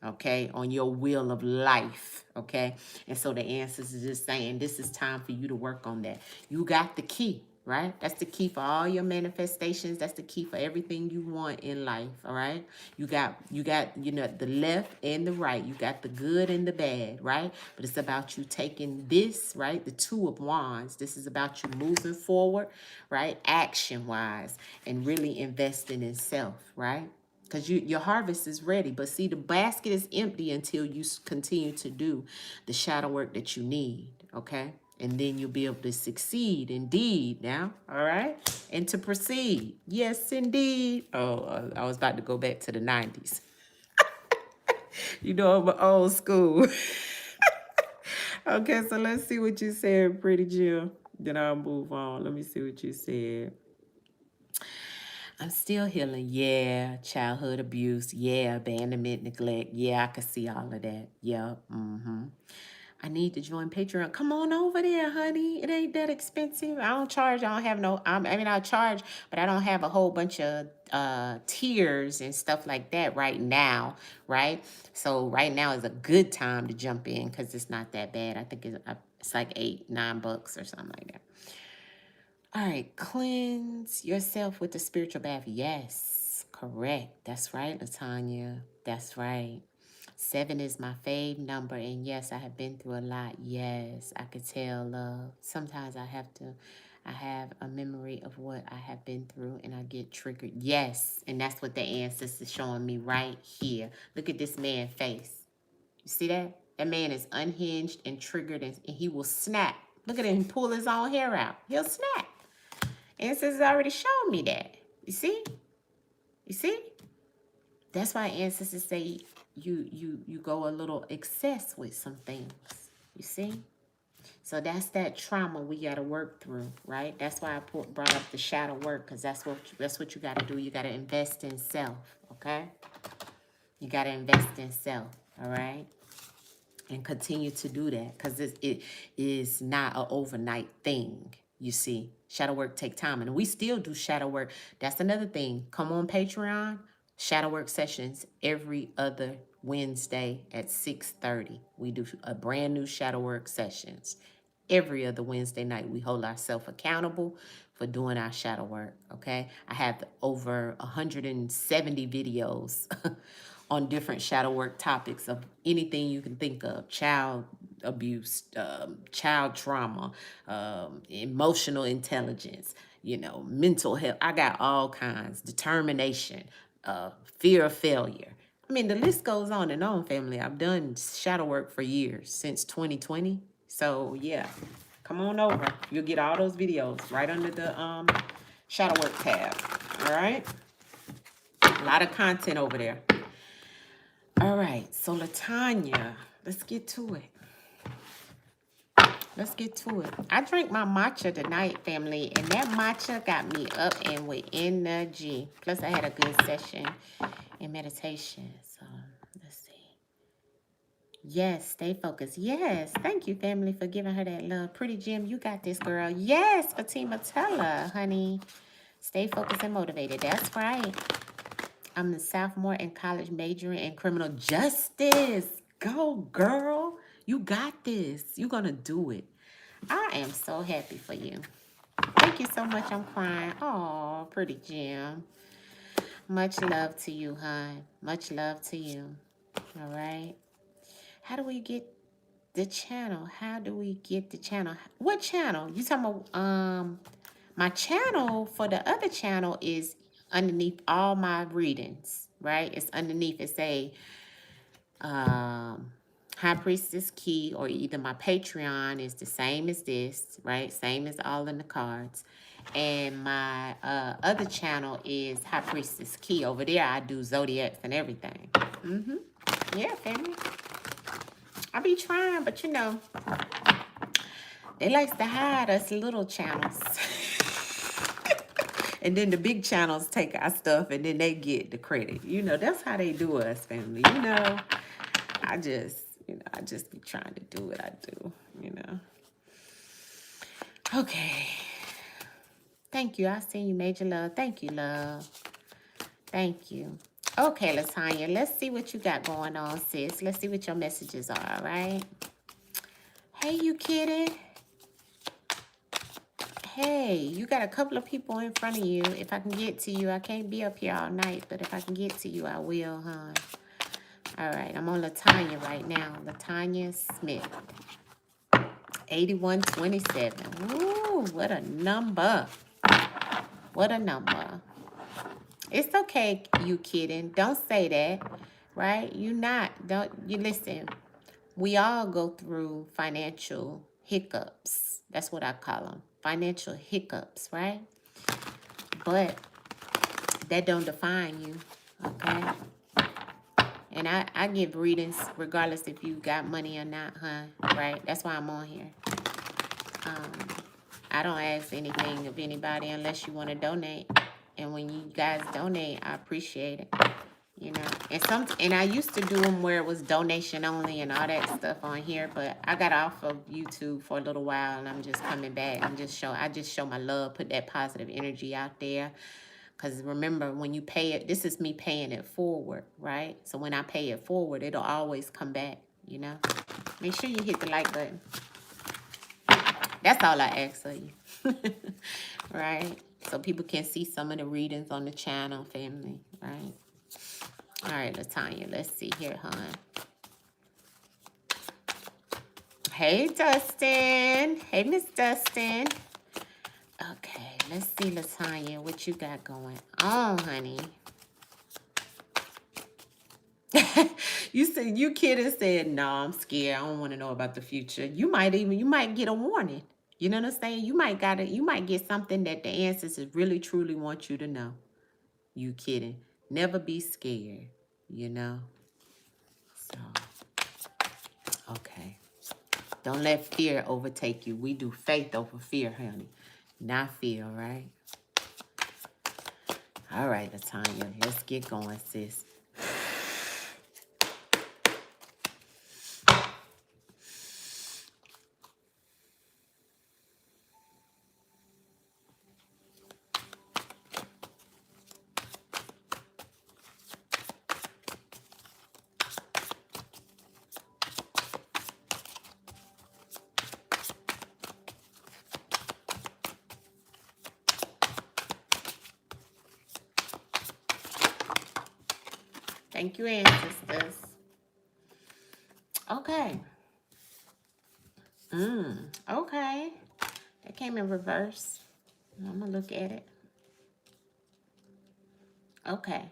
okay, on your wheel of life, okay? And so the ancestors is just saying, this is time for you to work on that. You got the key, right? That's the key for all your manifestations. That's the key for everything you want in life, all right? You got, you know, the left and the right. You got the good and the bad, right? But it's about you taking this, right? The Two of Wands. This is about you moving forward, right? Action-wise, and really investing in self, right? Because your harvest is ready. But see, the basket is empty until you continue to do the shadow work that you need, okay? And then you'll be able to succeed indeed now, all right? And to proceed. Yes, indeed. Oh, I was about to go back to the 90s. You know, I'm old school. Okay, so let's see what you said, Pretty Jill. Then I'll move on. Let me see what you said. I'm still healing. Yeah, childhood abuse. Yeah, abandonment, neglect. Yeah, I can see all of that. Yeah. I need to join Patreon. Come on over there, honey. It ain't that expensive. I don't charge. I don't have no, I mean, I charge, but I don't have a whole bunch of tiers and stuff like that right now, right? So right now is a good time to jump in because it's not that bad. I think it's like $8-9 or something like that. All right, cleanse yourself with the spiritual bath. Yes, correct. That's right, Latanya. That's right. 7 is my fave number, and yes, I have been through a lot. Yes, I could tell, love. Sometimes I have a memory of what I have been through, and I get triggered. Yes, and that's what the ancestors showing me right here. Look at this man's face. You see that? That man is unhinged and triggered, and he will snap. Look at him pull his own hair out. He'll snap. Ancestors already showed me that. You see? You see? That's why ancestors say you go a little excess with some things. You see? So that's that trauma we got to work through, right? That's why I brought up the shadow work, because that's what you got to do. You got to invest in self, okay? You got to invest in self, all right? And continue to do that, because it is not an overnight thing. You see, shadow work take time, and we still do shadow work. That's another thing. Come on Patreon, shadow work sessions every other Wednesday at 6:30. We do a brand new shadow work sessions every other Wednesday night. We hold ourselves accountable for doing our shadow work, okay? I have over 170 videos on different shadow work topics of anything you can think of: child abuse, child trauma, emotional intelligence, you know, mental health. I got all kinds, determination, fear of failure. I mean, the list goes on and on, family. I've done shadow work for years, since 2020. So, yeah, come on over. You'll get all those videos right under the shadow work tab, all right? A lot of content over there. All right, so Latanya, let's get to it. Let's get to it. I drank my matcha tonight, family, and that matcha got me up and with energy. Plus, I had a good session in meditation. So, let's see. Yes, stay focused. Yes, thank you, family, for giving her that love. Pretty Jim, you got this, girl. Yes, Fatima, tell her, honey. Stay focused and motivated. That's right. I'm a sophomore in college majoring in criminal justice. Go, girl. You got this. You're going to do it. I am so happy for you. Thank you so much. I'm crying. Oh, Pretty Jim. Much love to you, hon. Much love to you. All right. How do we get the channel? How do we get the channel? What channel? You talking about my channel for the other channel is underneath all my readings. right? It's underneath. It say High Priestess Key, or either my Patreon is the same as this, right? Same as All in the Cards. And my other channel is High Priestess Key. Over there, I do zodiacs and everything. Yeah, family. I be trying, but you know, they likes to hide us little channels. And then the big channels take our stuff and then they get the credit. You know, that's how they do us, family. You know, I just be trying to do what I do, you know. Okay. Thank you. I seen you, Major Love. Thank you, love. Thank you. Okay, Latanya, let's see what you got going on, sis. Let's see what your messages are, all right? Hey, you kitty. Hey, you got a couple of people in front of you. If I can get to you, I can't be up here all night, but if I can get to you, I will, huh? All right, I'm on Latanya right now. Latanya Smith, 8127. Ooh, what a number. What a number. It's okay, you kidding. Don't say that, right? You listen. We all go through financial hiccups. That's what I call them. Financial hiccups, right? But that don't define you, okay? And I give readings regardless if you got money or not, huh? Right? That's why I'm on here. I don't ask anything of anybody unless you want to donate. And when you guys donate, I appreciate it. You know, and I used to do them where it was donation only and all that stuff on here, but I got off of YouTube for a little while and I'm just coming back. I just show my love, put that positive energy out there. Because remember, when you pay it, this is me paying it forward, right? So when I pay it forward, it'll always come back, you know? Make sure you hit the like button. That's all I ask of you, right? So people can see some of the readings on the channel, family, right? All right, Latanya, let's see here, hon. Hey, Dustin. Hey, Miss Dustin. Okay, let's see, Latanya, what you got going on, honey. You kid and said, no, I'm scared. I don't want to know about the future. You might get a warning. You know what I'm saying? You might get something that the ancestors really truly want you to know. You kidding. Never be scared, you know? So, okay. Don't let fear overtake you. We do faith over fear, honey. Not fear, right? All right, Latanya, let's get going, sis. Thank you, ancestors. Okay. Okay. That came in reverse. I'm going to look at it. Okay.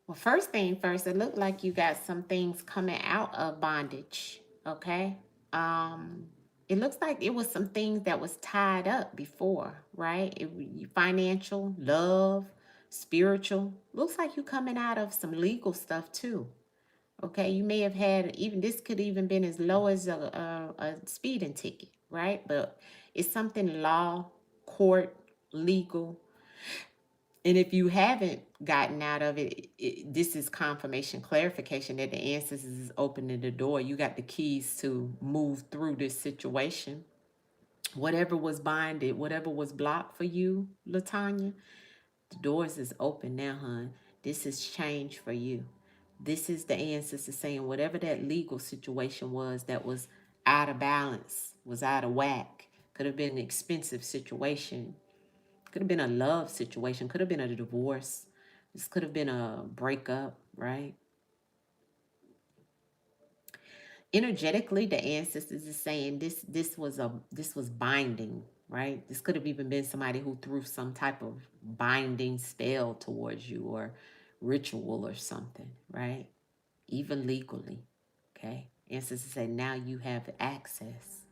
Well, first thing first, it looked like you got some things coming out of bondage. Okay. It looks like it was some things that was tied up before, right? Financial, love, spiritual. Looks like you coming out of some legal stuff too. Okay, you may have had this could even been as low as a speeding ticket, right? But it's something law, court, legal. And if you haven't gotten out of it, this is confirmation, clarification that the ancestors is opening the door. You got the keys to move through this situation. Whatever was binded, whatever was blocked for you, Latanya, the doors is open now, hon. This is change for you. This is the ancestors saying whatever that legal situation was that was out of balance, was out of whack, could have been an expensive situation, could have been a love situation, could have been a divorce. This could have been a breakup, right? Energetically, the ancestors is saying this was binding. right? This could have even been somebody who threw some type of binding spell towards you or ritual or something, right? Even legally, okay? Ancestors say now you have access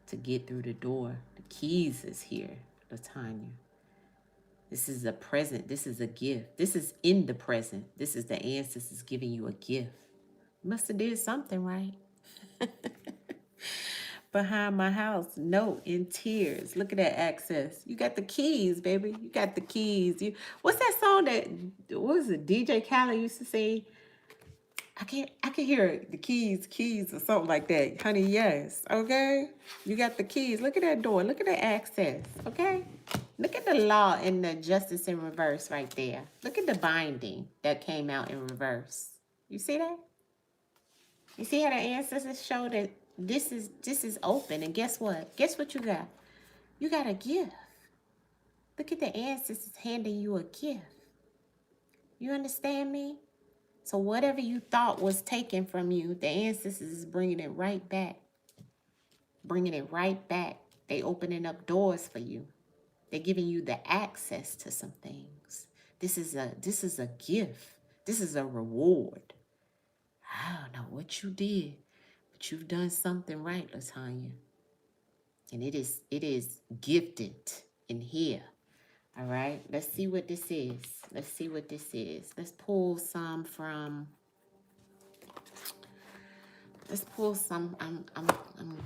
to get through the door. The keys is here, Latanya. This is a present. This is a gift. This is in the present. This is the ancestors giving you a gift. You must have did something right. Behind my house, note in tears. Look at that access. You got the keys, baby. You got the keys. What's that song that, what was it, DJ Khaled used to sing? I can hear it. The keys, or something like that. Honey, yes. Okay? You got the keys. Look at that door. Look at the access. Okay? Look at the law and the justice in reverse right there. Look at the binding that came out in reverse. You see that? You see how the ancestors show that this is open, and guess what? Guess what you got? You got a gift. Look at the ancestors handing you a gift. You understand me? So whatever you thought was taken from you, the ancestors is bringing it right back. Bringing it right back. They opening up doors for you. They're giving you the access to some things. This is a gift. This is a reward. I don't know what you did, but you've done something right, Latanya. And it is gifted in here. All right, let's see what this is. Let's see what this is. Let's pull some from. Let's pull some. I'm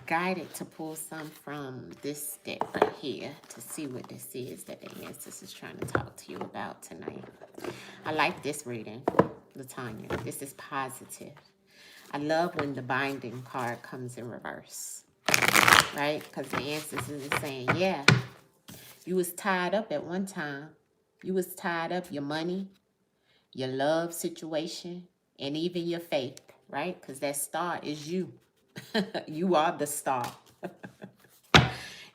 guided to pull some from this deck right here to see what this is that the ancestors is trying to talk to you about tonight. I like this reading, Latanya. This is positive. I love when the binding card comes in reverse, right? Because the ancestors is saying, yeah, you was tied up at one time. You was tied up, your money, your love situation, and even your faith, right? Because that star is you. You are the star.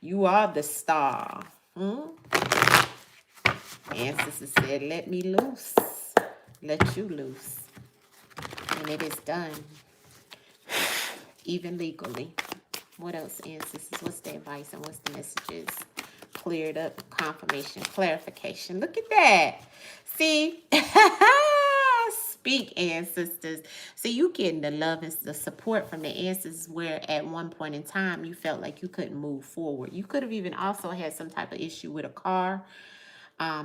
You are the star. Ancestors said, let me loose. Let you loose. And it is done. Even legally. What else, ancestors? What's the advice and what's the messages? Cleared up, confirmation, clarification. Look at that. See? Speak, ancestors. So you getting the love and the support from the ancestors where at one point in time you felt like you couldn't move forward. You could have even also had some type of issue with a car.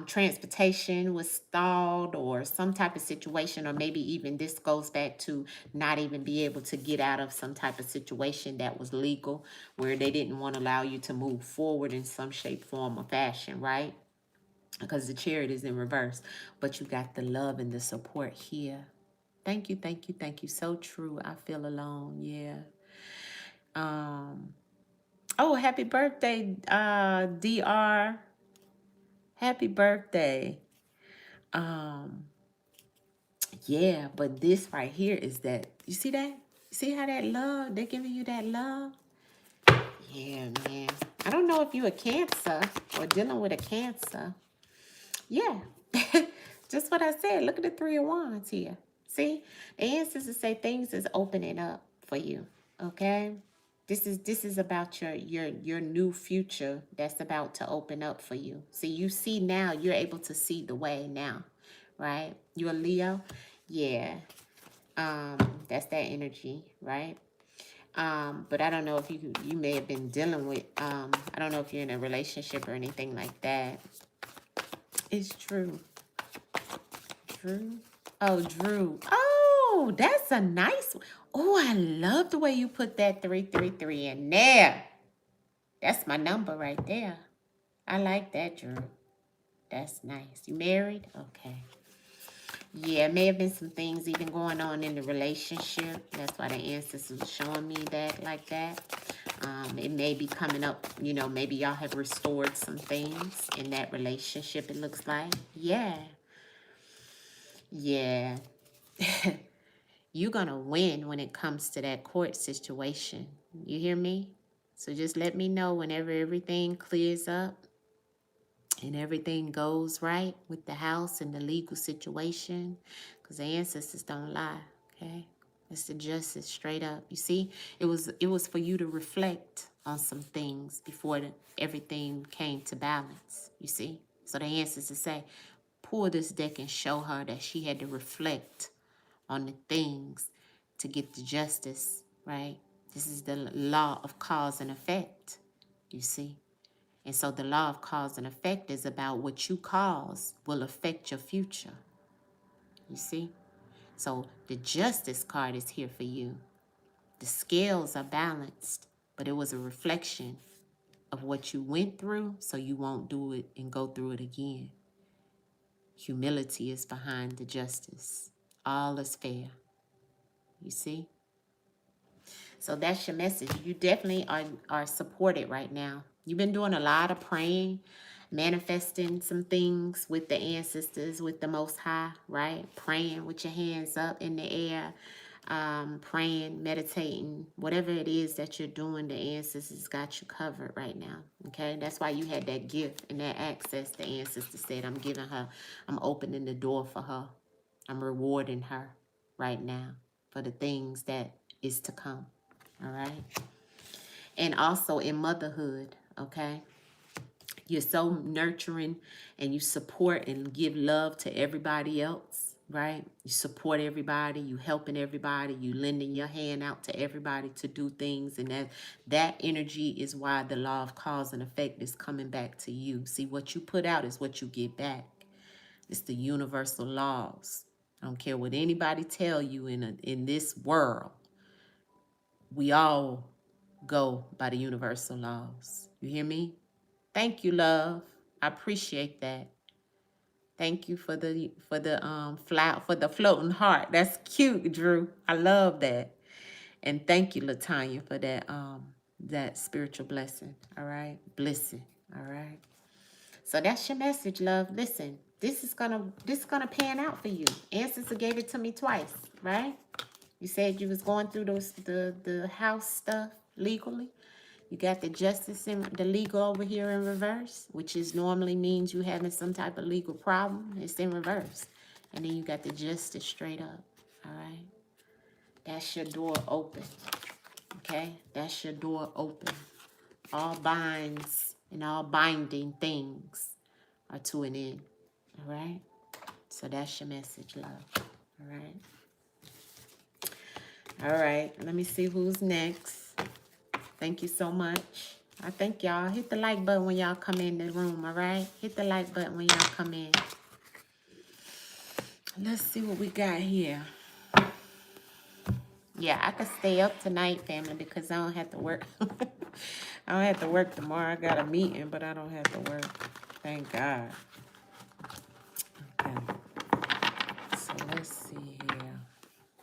Transportation was stalled or some type of situation, or maybe even this goes back to not even be able to get out of some type of situation that was legal where they didn't want to allow you to move forward in some shape, form, or fashion, right? Because the Chariot is in reverse, but you got the love and the support here. Thank you, thank you, thank you. So true. I feel alone. Yeah. Oh, happy birthday, DR. Happy birthday. Yeah, but this right here is that, you see that? You see how that love, they're giving you that love? Yeah, man. I don't know if you a Cancer or dealing with a Cancer. Yeah. Just what I said. Look at the Three of Wands here. See? The ancestors say things is opening up for you. Okay? This is about your new future that's about to open up for you. See, you see now, you're able to see the way now. Right? You a Leo? Yeah. That's that energy, right? But I don't know if you may have been dealing with I don't know if you're in a relationship or anything like that. It's true. Drew. Oh, Drew. Oh, that's a nice one. Oh, I love the way you put that 333 in there. That's my number right there. I like that, Drew. That's nice. You married? Okay. Yeah, may have been some things even going on in the relationship. That's why the ancestors was showing me that like that. It may be coming up, you know, maybe y'all have restored some things in that relationship, it looks like. Yeah. Yeah. You're going to win when it comes to that court situation. You hear me? So just let me know whenever everything clears up and everything goes right with the house and the legal situation, because the ancestors don't lie, okay? It's the justice straight up. You see, it was for you to reflect on some things before everything came to balance. You see, so the ancestors say, pull this deck and show her that she had to reflect on the things to get the justice, right? This is the law of cause and effect, you see. And so the law of cause and effect is about what you cause will affect your future, you see. So the justice card is here for you. The scales are balanced, but it was a reflection of what you went through, so you won't do it and go through it again. Humility is behind the justice. All is fair. You see? So that's your message. You definitely are supported right now. You've been doing a lot of praying, manifesting some things with the ancestors, with the Most High, right? Praying with your hands up in the air, praying, meditating, whatever it is that you're doing, the ancestors got you covered right now, okay? That's why you had that gift and that access. The ancestor said, I'm giving her, I'm opening the door for her. I'm rewarding her right now for the things that is to come, all right? And also in motherhood, okay? You're so nurturing and you support and give love to everybody else, right? You support everybody, you helping everybody, you lending your hand out to everybody to do things. And that energy is why the law of cause and effect is coming back to you. See, what you put out is what you get back. It's the universal laws. I don't care what anybody tell you in this world. We all go by the universal laws. You hear me? Thank you, love. I appreciate that. Thank you for the floating heart. That's cute, Drew. I love that. And thank you, Latanya, for that spiritual blessing. All right, blessing. All right. So that's your message, love. Listen, this is gonna pan out for you. Ancestor gave it to me twice, right? You said you was going through the house stuff legally. You got the justice and the legal over here in reverse, which is normally means you having some type of legal problem. It's in reverse. And then you got the justice straight up. All right. That's your door open. Okay. That's your door open. All binds and all binding things are to an end. All right. So that's your message, love. All right. All right. Let me see who's next. Thank you so much. I thank y'all. Hit the like button when y'all come in the room, all right? Hit the like button when y'all come in. Let's see what we got here. Yeah, I could stay up tonight, family, because I don't have to work. I don't have to work tomorrow. I got a meeting, but I don't have to work. Thank God. Okay. So let's see here.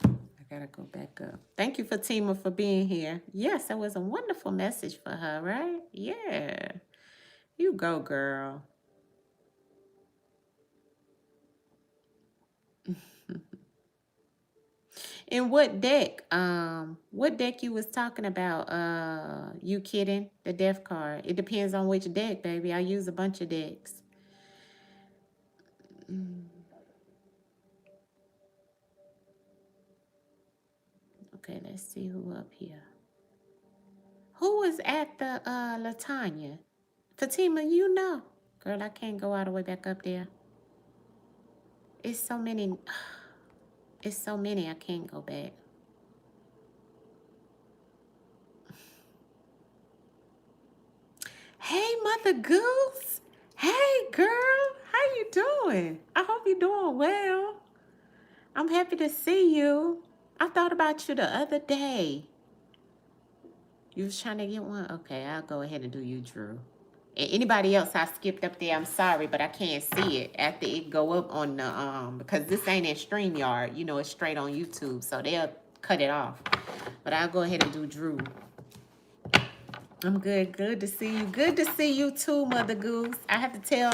I gotta go back up. Thank you, Fatima, for being here. Yes, that was a wonderful message for her, right? Yeah. You go, girl. And what deck? What deck you was talking about? You kidding? The death card. It depends on which deck, baby. I use a bunch of decks. Okay, let's see who up here. Who was at the Latanya? Fatima, you know. Girl, I can't go all the way back up there. It's so many. It's so many I can't go back. Hey, Mother Goose. Hey, girl. How you doing? I hope you're doing well. I'm happy to see you. I thought about you the other day. You was trying to get one? Okay, I'll go ahead and do you, Drew. And anybody else I skipped up there, I'm sorry, but I can't see it after it go up on the, because this ain't in StreamYard. You know, it's straight on YouTube, so they'll cut it off. But I'll go ahead and do Drew. I'm good. Good to see you. Good to see you too, Mother Goose. I have to tell,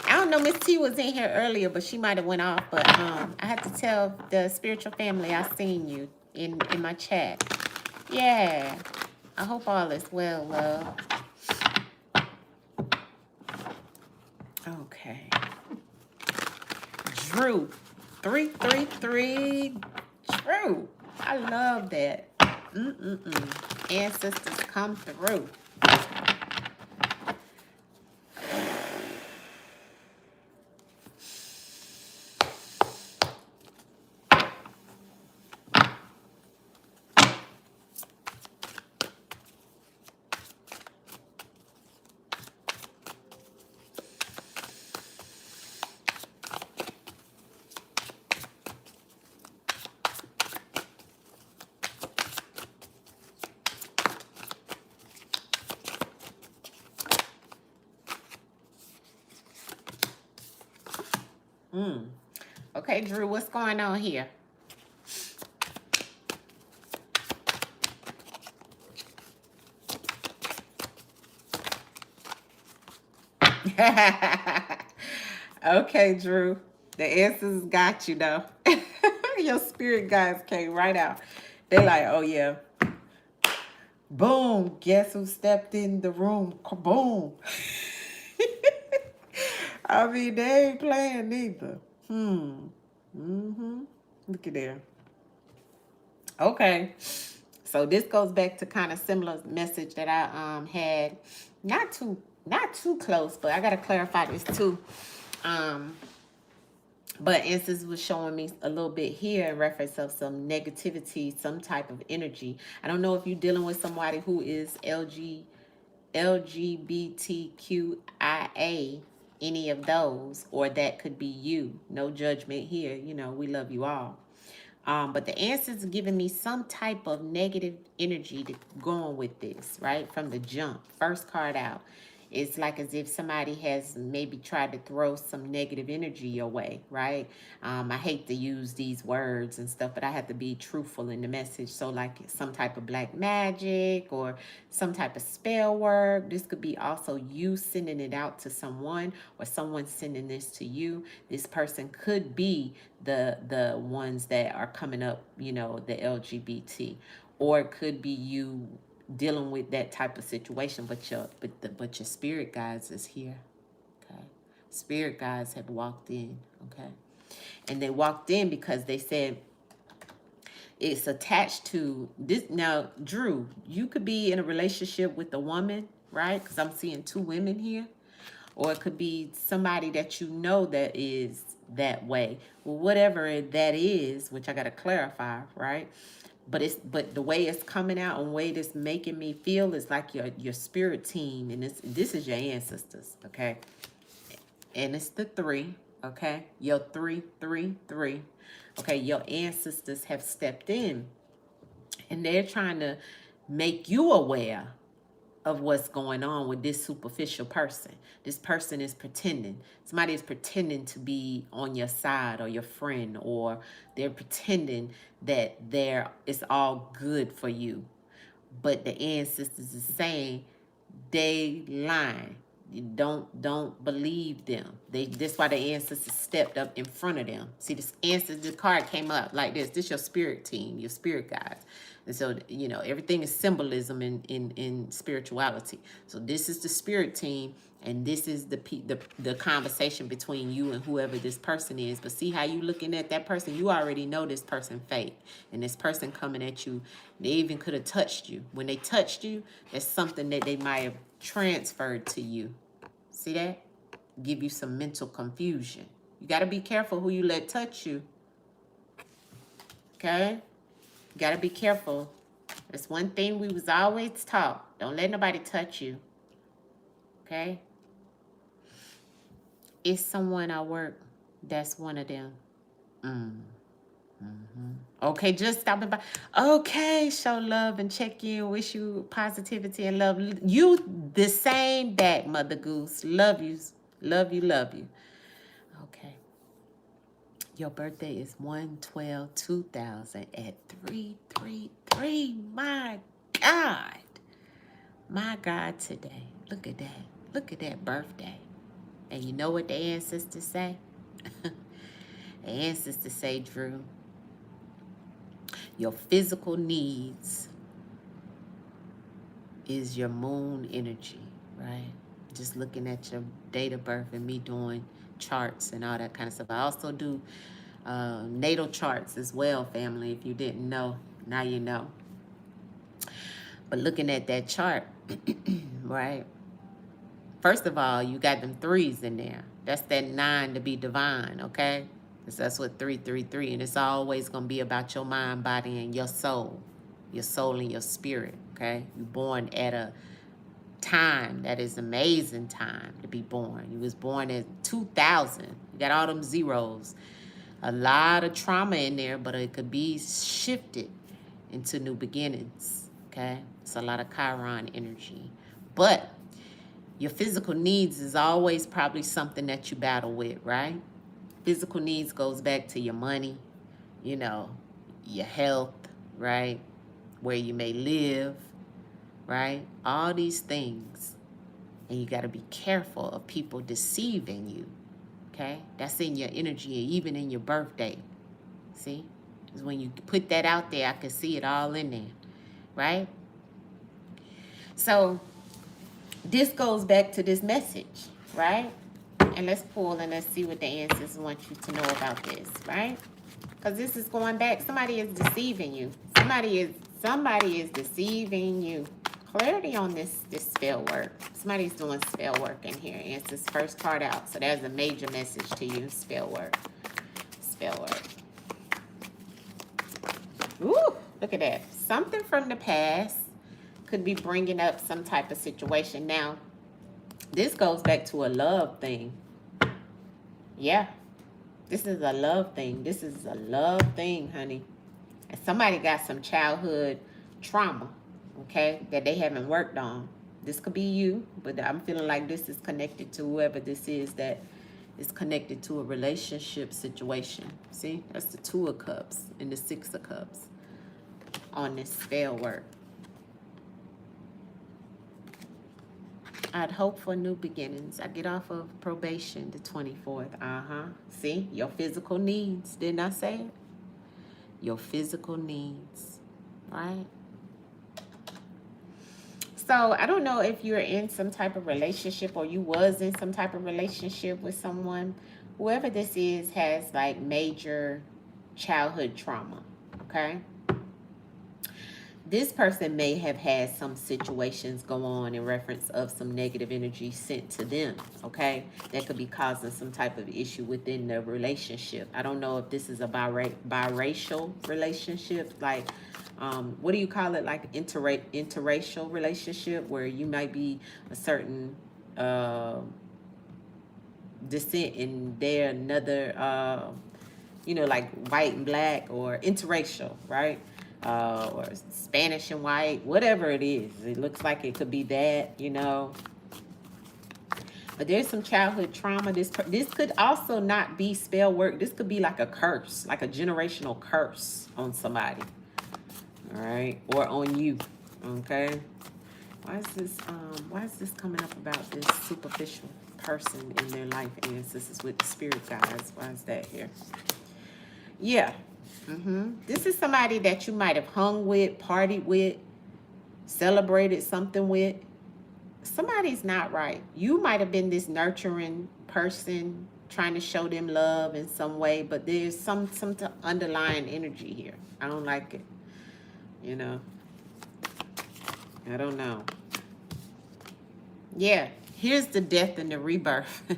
I don't know, Miss T was in here earlier, but she might have went off. But I have to tell the spiritual family I seen you in my chat. Yeah. I hope all is well, love. Okay. Drew. 333. Drew. I love that. Ancestors come through. Okay, Drew, what's going on here? Okay, Drew. The answers got you, though. Your spirit guides came right out. They like, oh, yeah. Boom. Guess who stepped in the room? Boom. I mean, they ain't playing neither. Look at there. Okay. So this goes back to kind of similar message that I had. Not too close, but I gotta clarify this too. But instance was showing me a little bit here in reference of some negativity, some type of energy. I don't know if you're dealing with somebody who is LGBTQIA, any of those, or that could be you. No judgment here. You know, we love you all. But the answers are giving me some type of negative energy to go on with this, right? From the jump, first card out. It's like as if somebody has maybe tried to throw some negative energy your way, right? I hate to use these words and stuff, but I have to be truthful in the message. So like some type of black magic or some type of spell work. This could be also you sending it out to someone or someone sending this to you. This person could be the ones that are coming up, you know, the LGBT, or it could be you dealing with that type of situation, but your spirit guides is here. Okay, spirit guides have walked in. Okay, and they walked in because they said it's attached to this. Now, Drew, you could be in a relationship with a woman, right? Because I'm seeing two women here, or it could be somebody that you know that is that way. Well, whatever that is, which I got to clarify, right? But the way it's coming out and the way it's making me feel is like your spirit team, and this is your ancestors, okay? And it's the 3, okay? Your 333. Okay, your ancestors have stepped in and they're trying to make you aware of what's going on with this superficial person. This person is pretending. Somebody is pretending to be on your side or your friend, or they're pretending that it's all good for you. But the ancestors is saying they lying. You don't believe them. That's why the ancestors stepped up in front of them. See, this ancestor card came up like this. This your spirit team, your spirit guides. And so, you know, everything is symbolism in spirituality. So this is the spirit team, and this is the conversation between you and whoever this person is. But see how you looking at that person? You already know this person fake, and this person coming at you, they even could have touched you. When they touched you, that's something that they might have transferred to you. See that? Give you some mental confusion. You got to be careful who you let touch you. Okay? You got to be careful. That's one thing we was always taught. Don't let nobody touch you. Okay? It's someone I work. That's one of them. Okay, just stopping by. Okay, show love and check in. Wish you positivity and love. You the same back, Mother Goose. Love you. Love you, love you. Okay. Your birthday is 1/12/2000 at 333. My God. My God today. Look at that. Look at that birthday. And you know what the ancestors say? The ancestors say, Drew, your physical needs is your moon energy, right? Just looking at your date of birth and me doing charts and all that kind of stuff. I also do natal charts as well, family, if you didn't know. Now you know. But looking at that chart, right? First of all, you got them threes in there. That's that 9 to be divine, okay? Because that's what 333, and it's always going to be about your mind, body, and your soul and your spirit, okay? You're born at a time that is amazing time to be born. You was born in 2000. You got all them zeros. A lot of trauma in there, but it could be shifted into new beginnings, okay? It's a lot of Chiron energy. But your physical needs is always probably something that you battle with, right? Physical needs goes back to your money, you know, your health, right? Where you may live, right? All these things. And you got to be careful of people deceiving you, okay? That's in your energy, even in your birthday. See? Because when you put that out there, I can see it all in there, right? So this goes back to this message, right? And let's pull and let's see what the answers want you to know about this, right? Because this is going back. Somebody is deceiving you. Somebody is deceiving you. Clarity on this spell work. Somebody's doing spell work in here. Answers first card out. So there's a major message to you. Spell work. Spell work. Ooh, look at that. Something from the past could be bringing up some type of situation. Now, this goes back to a love thing. Yeah. This is a love thing. This is a love thing, honey. And somebody got some childhood trauma, okay, that they haven't worked on. This could be you, but I'm feeling like this is connected to whoever this is that is connected to a relationship situation. See, that's the 2 of Cups and the 6 of Cups on this spell work. I'd hope for new beginnings. I get off of probation the 24th. See, your physical needs. Didn't I say it? Your physical needs, right? So I don't know if you're in some type of relationship or you was in some type of relationship with someone. Whoever this is has like major childhood trauma, okay? This person may have had some situations go on in reference of some negative energy sent to them, okay? That could be causing some type of issue within the relationship. I don't know if this is a biracial relationship, like, what do you call it? Like interracial relationship where you might be a certain descent and they're another, you know, like white and black, or interracial, right? Or Spanish and white, whatever it is. It looks like it could be that, you know. But there's some childhood trauma. This could also not be spell work. This could be like a curse, like a generational curse on somebody. All right, or on you. Okay. Why is this coming up about this superficial person in their life? And this is with the spirit guides. Why is that here? Yeah. This is somebody that you might have hung with, partied with, celebrated something with. Somebody's not right. You might have been this nurturing person trying to show them love in some way, but there's some underlying energy here. I don't like it. You know. I don't know. Yeah. Here's the death and the rebirth.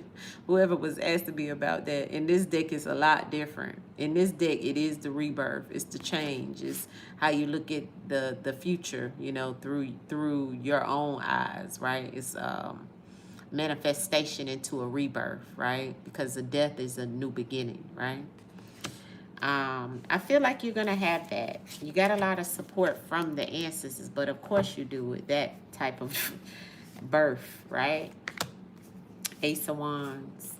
Whoever was asked to be about that. In this deck, it's a lot different. In this deck, it is the rebirth. It's the change. It's how you look at the future, you know, through your own eyes, right? It's manifestation into a rebirth, right? Because the death is a new beginning, right? I feel like you're going to have that. You got a lot of support from the ancestors, but of course you do with that type of birth, right? Ace of Wands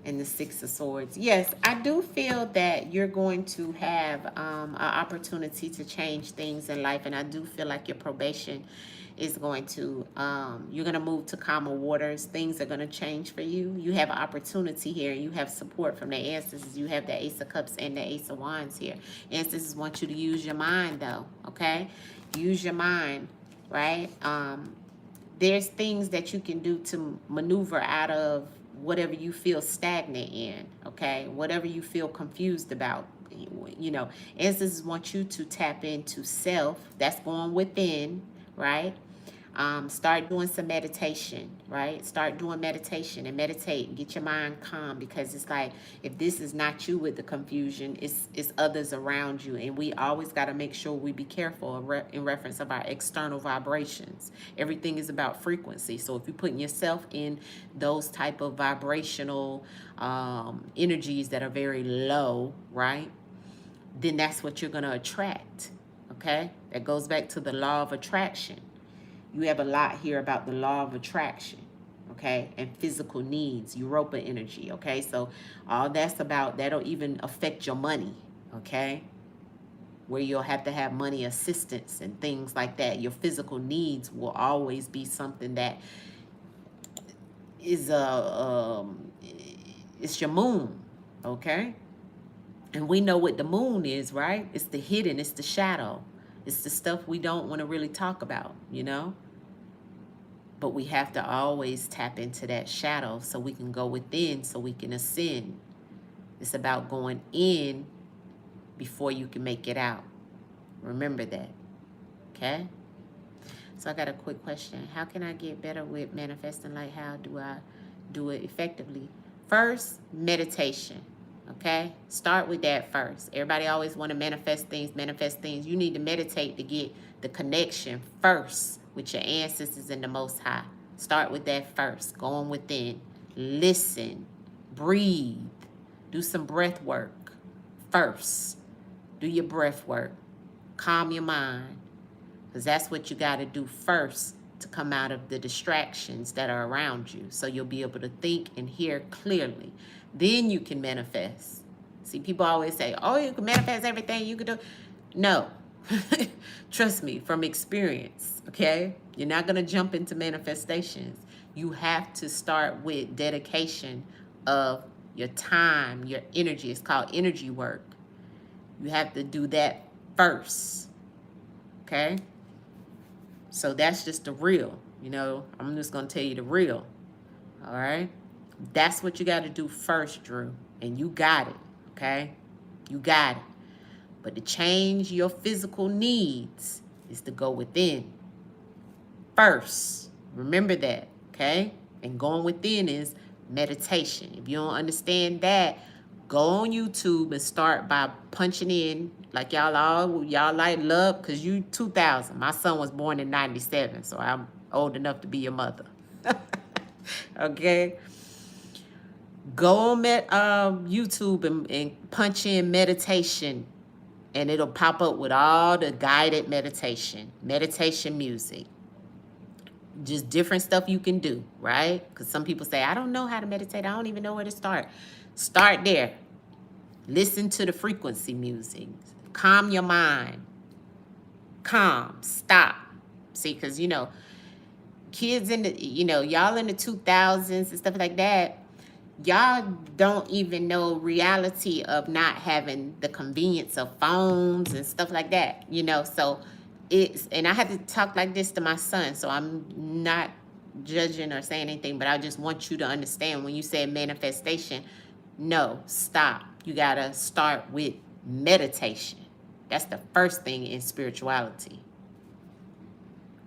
and the 6 of Swords. Yes, I do feel that you're going to have an opportunity to change things in life, and I do feel like your probation is going to, you're going to move to calmer waters. Things are going to change for you. You have an opportunity here. You have support from the ancestors. You have the Ace of Cups and the Ace of Wands here. Ancestors want you to use your mind, though, okay? Use your mind, right? There's things that you can do to maneuver out of whatever you feel stagnant in, okay? Whatever you feel confused about, You know, ancestors want you to tap into self. That's going within, right? Start doing some meditation, right? Start doing meditation and meditate and get your mind calm, because it's like, if this is not you with the confusion, it's others around you. And we always got to make sure we be careful in reference of our external vibrations. Everything is about frequency. So if you're putting yourself in those type of vibrational energies that are very low, right, then that's what you're going to attract, okay? That goes back to the law of attraction. You have a lot here about the law of attraction, okay? And physical needs, Europa energy, okay? So all that's about, that'll even affect your money, okay? Where you'll have to have money assistance and things like that. Your physical needs will always be something that is it's your moon, okay? And we know what the moon is, right? It's the hidden, it's the shadow. It's the stuff we don't want to really talk about, you know? But we have to always tap into that shadow so we can go within, so we can ascend. It's about going in before you can make it out. Remember that, okay? So I got a quick question. How can I get better with manifesting? Like, how do I do it effectively? First, meditation, okay? Start with that first. Everybody always want to manifest things. You need to meditate to get the connection first with your ancestors and the Most High. Start with that first. Going within. Listen. Breathe. Do some breath work first. Do your breath work. Calm your mind. Because that's what you got to do first to come out of the distractions that are around you. So you'll be able to think and hear clearly. Then you can manifest. See, people always say, oh, you can manifest everything you can do. No. Trust me, from experience, okay? You're not going to jump into manifestations. You have to start with dedication of your time, your energy. It's called energy work. You have to do that first, okay? So that's just the real, you know. I'm just going to tell you the real, all right? That's what you got to do first, Drew, and you got it, okay? You got it. But to change your physical needs is to go within first. Remember that, okay? And going within is meditation. If you don't understand that, go on YouTube and start by punching in, like y'all like love, because you 2000. My son was born in 97, so I'm old enough to be your mother. Okay? Go on YouTube and punch in meditation, and it'll pop up with all the guided meditation music. Just different stuff you can do, right? Because some people say, I don't know how to meditate. I don't even know where to start. Start there. Listen to the frequency music. Calm your mind. Calm. Stop. See, because, you know, kids in the, you know, y'all in the 2000s and stuff like that, y'all don't even know reality of not having the convenience of phones and stuff like that, you know. So it's, and I had to talk like this to my son, so I'm not judging or saying anything, but I just want you to understand, when you say manifestation, no, stop. You gotta start with meditation. That's the first thing in spirituality.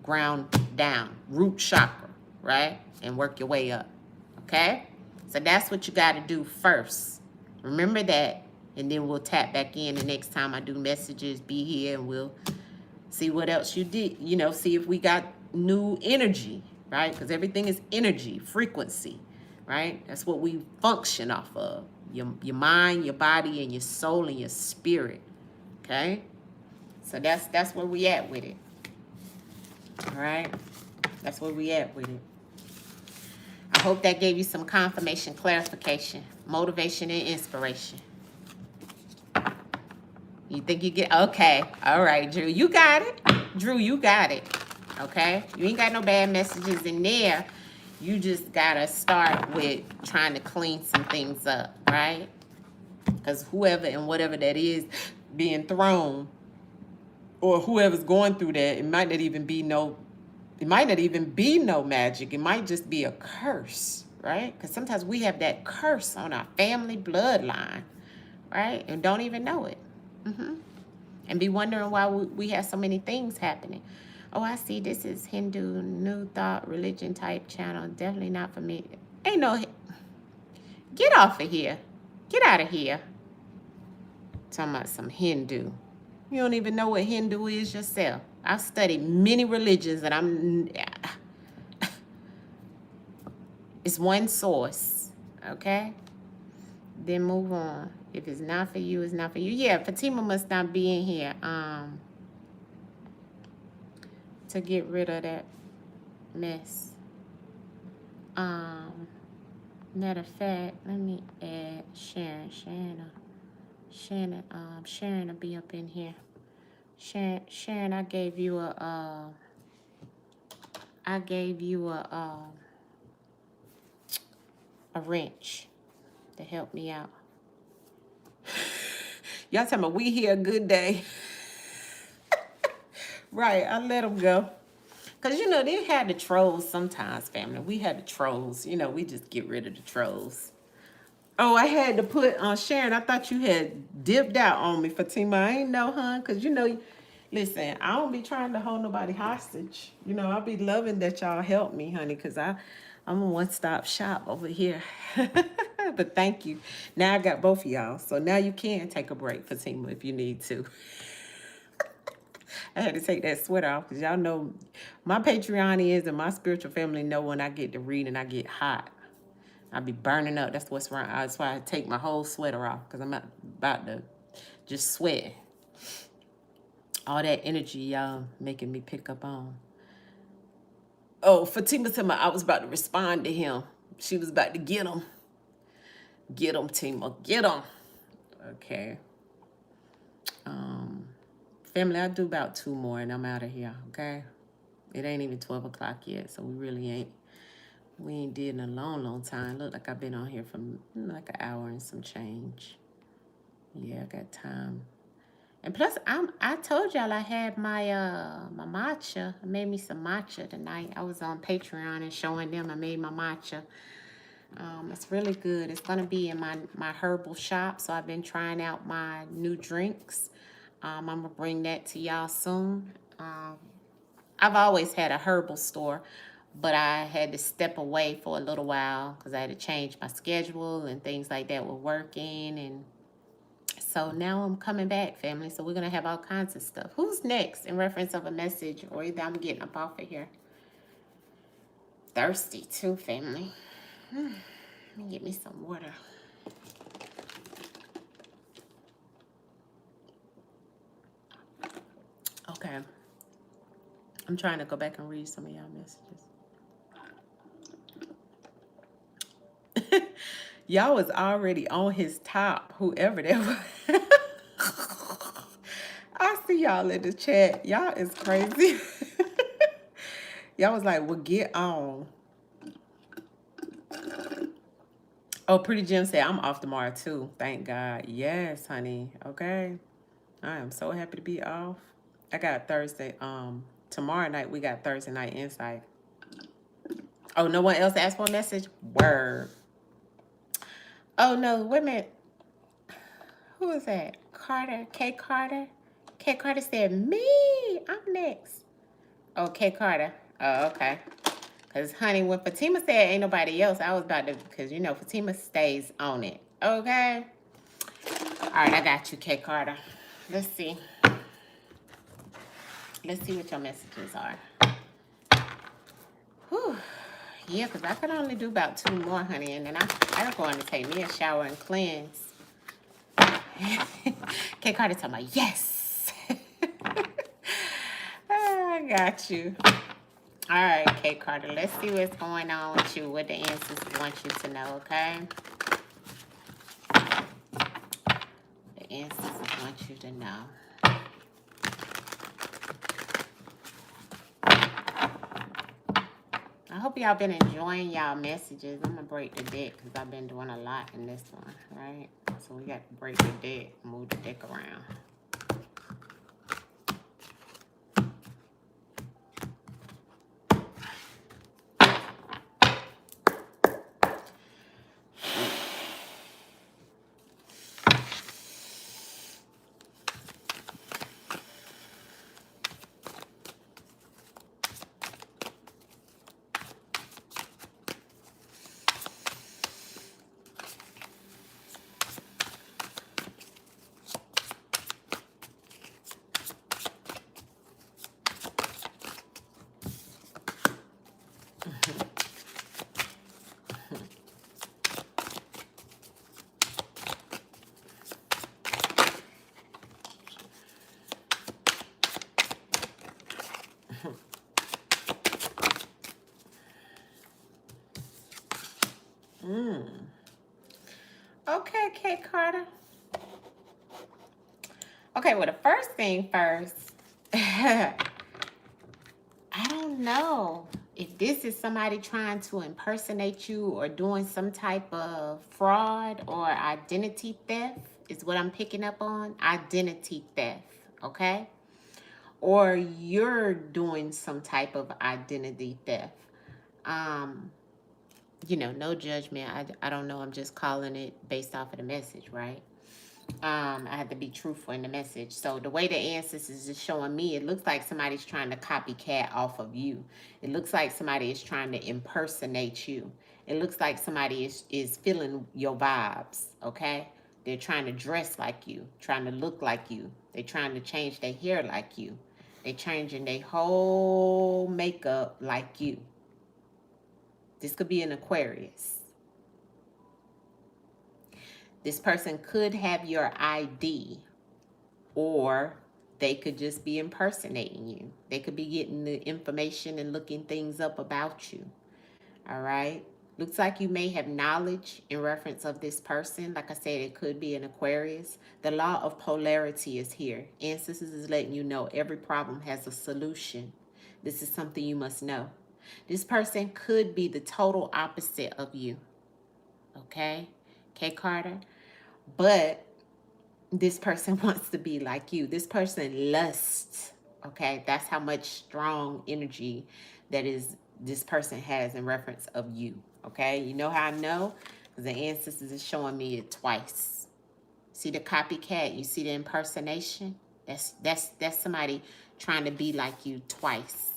Ground down, root chakra, right? And work your way up, okay? So that's what you got to do first. Remember that, and then we'll tap back in the next time I do messages. Be here, and we'll see what else you did. You know, see if we got new energy, right? Because everything is energy, frequency, right? That's what we function off of. Your mind, your body, and your soul, and your spirit, okay? So that's where we at with it, all right? That's where we at with it. I hope that gave you some confirmation, clarification, motivation, and inspiration. You think you get, okay. All right, Drew, you got it. Drew, you got it, okay? You ain't got no bad messages in there. You just got to start with trying to clean some things up, right? Because whoever and whatever that is being thrown, or whoever's going through that, it might not even be no magic. It might just be a curse, right? Because sometimes we have that curse on our family bloodline, right? And don't even know it. And be wondering why we have so many things happening. Oh, I see this is Hindu, New Thought, Religion type channel. Definitely not for me. Ain't no... Get off of here. Get out of here. Talking about some Hindu. You don't even know what Hindu is yourself. I've studied many religions and it's one source, okay? Then move on. If it's not for you, it's not for you. Yeah, Fatima must not be in here to get rid of that mess. Matter of fact, let me add Sharon. Sharon will be up in here. Sharon, I gave you a wrench to help me out. Y'all talking about we here a good day. Right, I let them go. Because, you know, they had the trolls sometimes, family. We had the trolls. You know, we just get rid of the trolls. Oh, I had to put on Sharon. I thought you had dipped out on me, Fatima. I ain't know, huh? Because, you know, listen, I don't be trying to hold nobody hostage. You know, I'll be loving that y'all help me, honey, because I'm a one-stop shop over here. But thank you. Now I got both of y'all. So now you can take a break, Fatima, if you need to. I had to take that sweater off because y'all know my Patreon is and my spiritual family know when I get to read and I get hot. I be burning up. That's what's wrong. That's why I take my whole sweater off because I'm about to just sweat. All that energy y'all making me pick up on. Oh, Fatima told me I was about to respond to him. She was about to get him. Get him, Tima. Get him. Okay. Family, I do about 2 more and I'm out of here, okay? It ain't even 12 o'clock yet, so we ain't did in a long time. Look like I've been on here for like an hour and some change. Yeah, I got time. And plus, I told y'all I had my my matcha. I made me some matcha tonight. I was on Patreon and showing them I made my matcha. It's really good. It's gonna be in my herbal shop. So I've been trying out my new drinks. I'm gonna bring that to y'all soon. I've always had a herbal store, but I had to step away for a little while because I had to change my schedule and things like that were working. And so now I'm coming back, family. So we're going to have all kinds of stuff. Who's next in reference of a message? Or either I'm getting up off of here. Thirsty too, family. Let me get me some water. Okay. I'm trying to go back and read some of y'all messages. Y'all was already on his top, whoever that was. I see y'all in the chat. Y'all is crazy. Y'all was like, well, get on. Oh, Pretty Jim said, I'm off tomorrow too. Thank God. Yes, honey. Okay. I am so happy to be off. I got Thursday. Tomorrow night, we got Thursday Night Insight. Oh, no one else asked for a message? Word. Oh, no. Wait a minute. Who is that? Carter. K. Carter? K. Carter said, me. I'm next. Oh, K. Carter. Oh, okay. Because, honey, when Fatima said ain't nobody else, I was about to, because, you know, Fatima stays on it. Okay? All right, I got you, K. Carter. Let's see. Let's see what your messages are. Whew. Yeah, because I can only do about 2 more, honey, and then I'm going to take me a shower and cleanse. K. Carter talking about, yes. I got you. All right, K. Carter, let's see what's going on with you, what the answers want you to know, okay? The answers want you to know. I hope y'all been enjoying y'all messages. I'm going to break the deck because I've been doing a lot in this one, right? So we got to break the deck, move the deck around. Okay, Kate Carter. Okay, well, the first thing first, I don't know if this is somebody trying to impersonate you or doing some type of fraud or identity theft is what I'm picking up on. Identity theft, okay? Or you're doing some type of identity theft. You know, no judgment. I don't know. I'm just calling it based off of the message, right? I have to be truthful in the message. So the way the ancestors is showing me, it looks like somebody's trying to copycat off of you. It looks like somebody is trying to impersonate you. It looks like somebody is feeling your vibes, okay? They're trying to dress like you, trying to look like you. They're trying to change their hair like you. They're changing their whole makeup like you. This could be an Aquarius. This person could have your ID, or they could just be impersonating you. They could be getting the information and looking things up about you. All right. Looks like you may have knowledge in reference of this person. Like I said, it could be an Aquarius. The law of polarity is here. Ancestors is letting you know every problem has a solution. This is something you must know. This person could be the total opposite of you. Okay? K. Carter. But this person wants to be like you. This person lusts. Okay? That's how much strong energy that is this person has in reference of you. Okay? You know how I know? Because the ancestors is showing me it twice. See the copycat? You see the impersonation? That's somebody trying to be like you twice.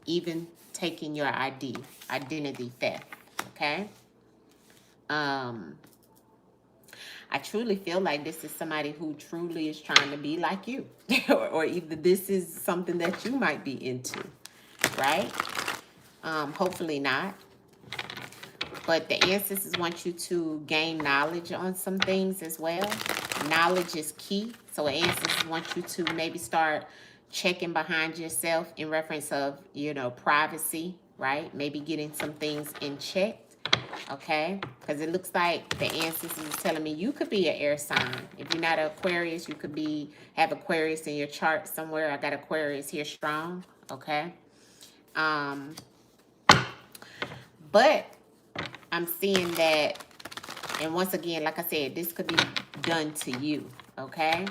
Even taking your identity theft. Okay? I truly feel like this is somebody who truly is trying to be like you. or either this is something that you might be into, right? Hopefully not. But the ancestors want you to gain knowledge on some things as well. Knowledge is key. So ancestors want you to maybe start checking behind yourself in reference of, you know, privacy, right? Maybe getting some things in check. Okay, because it looks like the ancestors is telling me you could be an air sign. If you're not an Aquarius, you could have Aquarius in your chart somewhere. I got Aquarius here strong. Okay, but I'm seeing that, and once again, like I said, this could be done to you. Okay,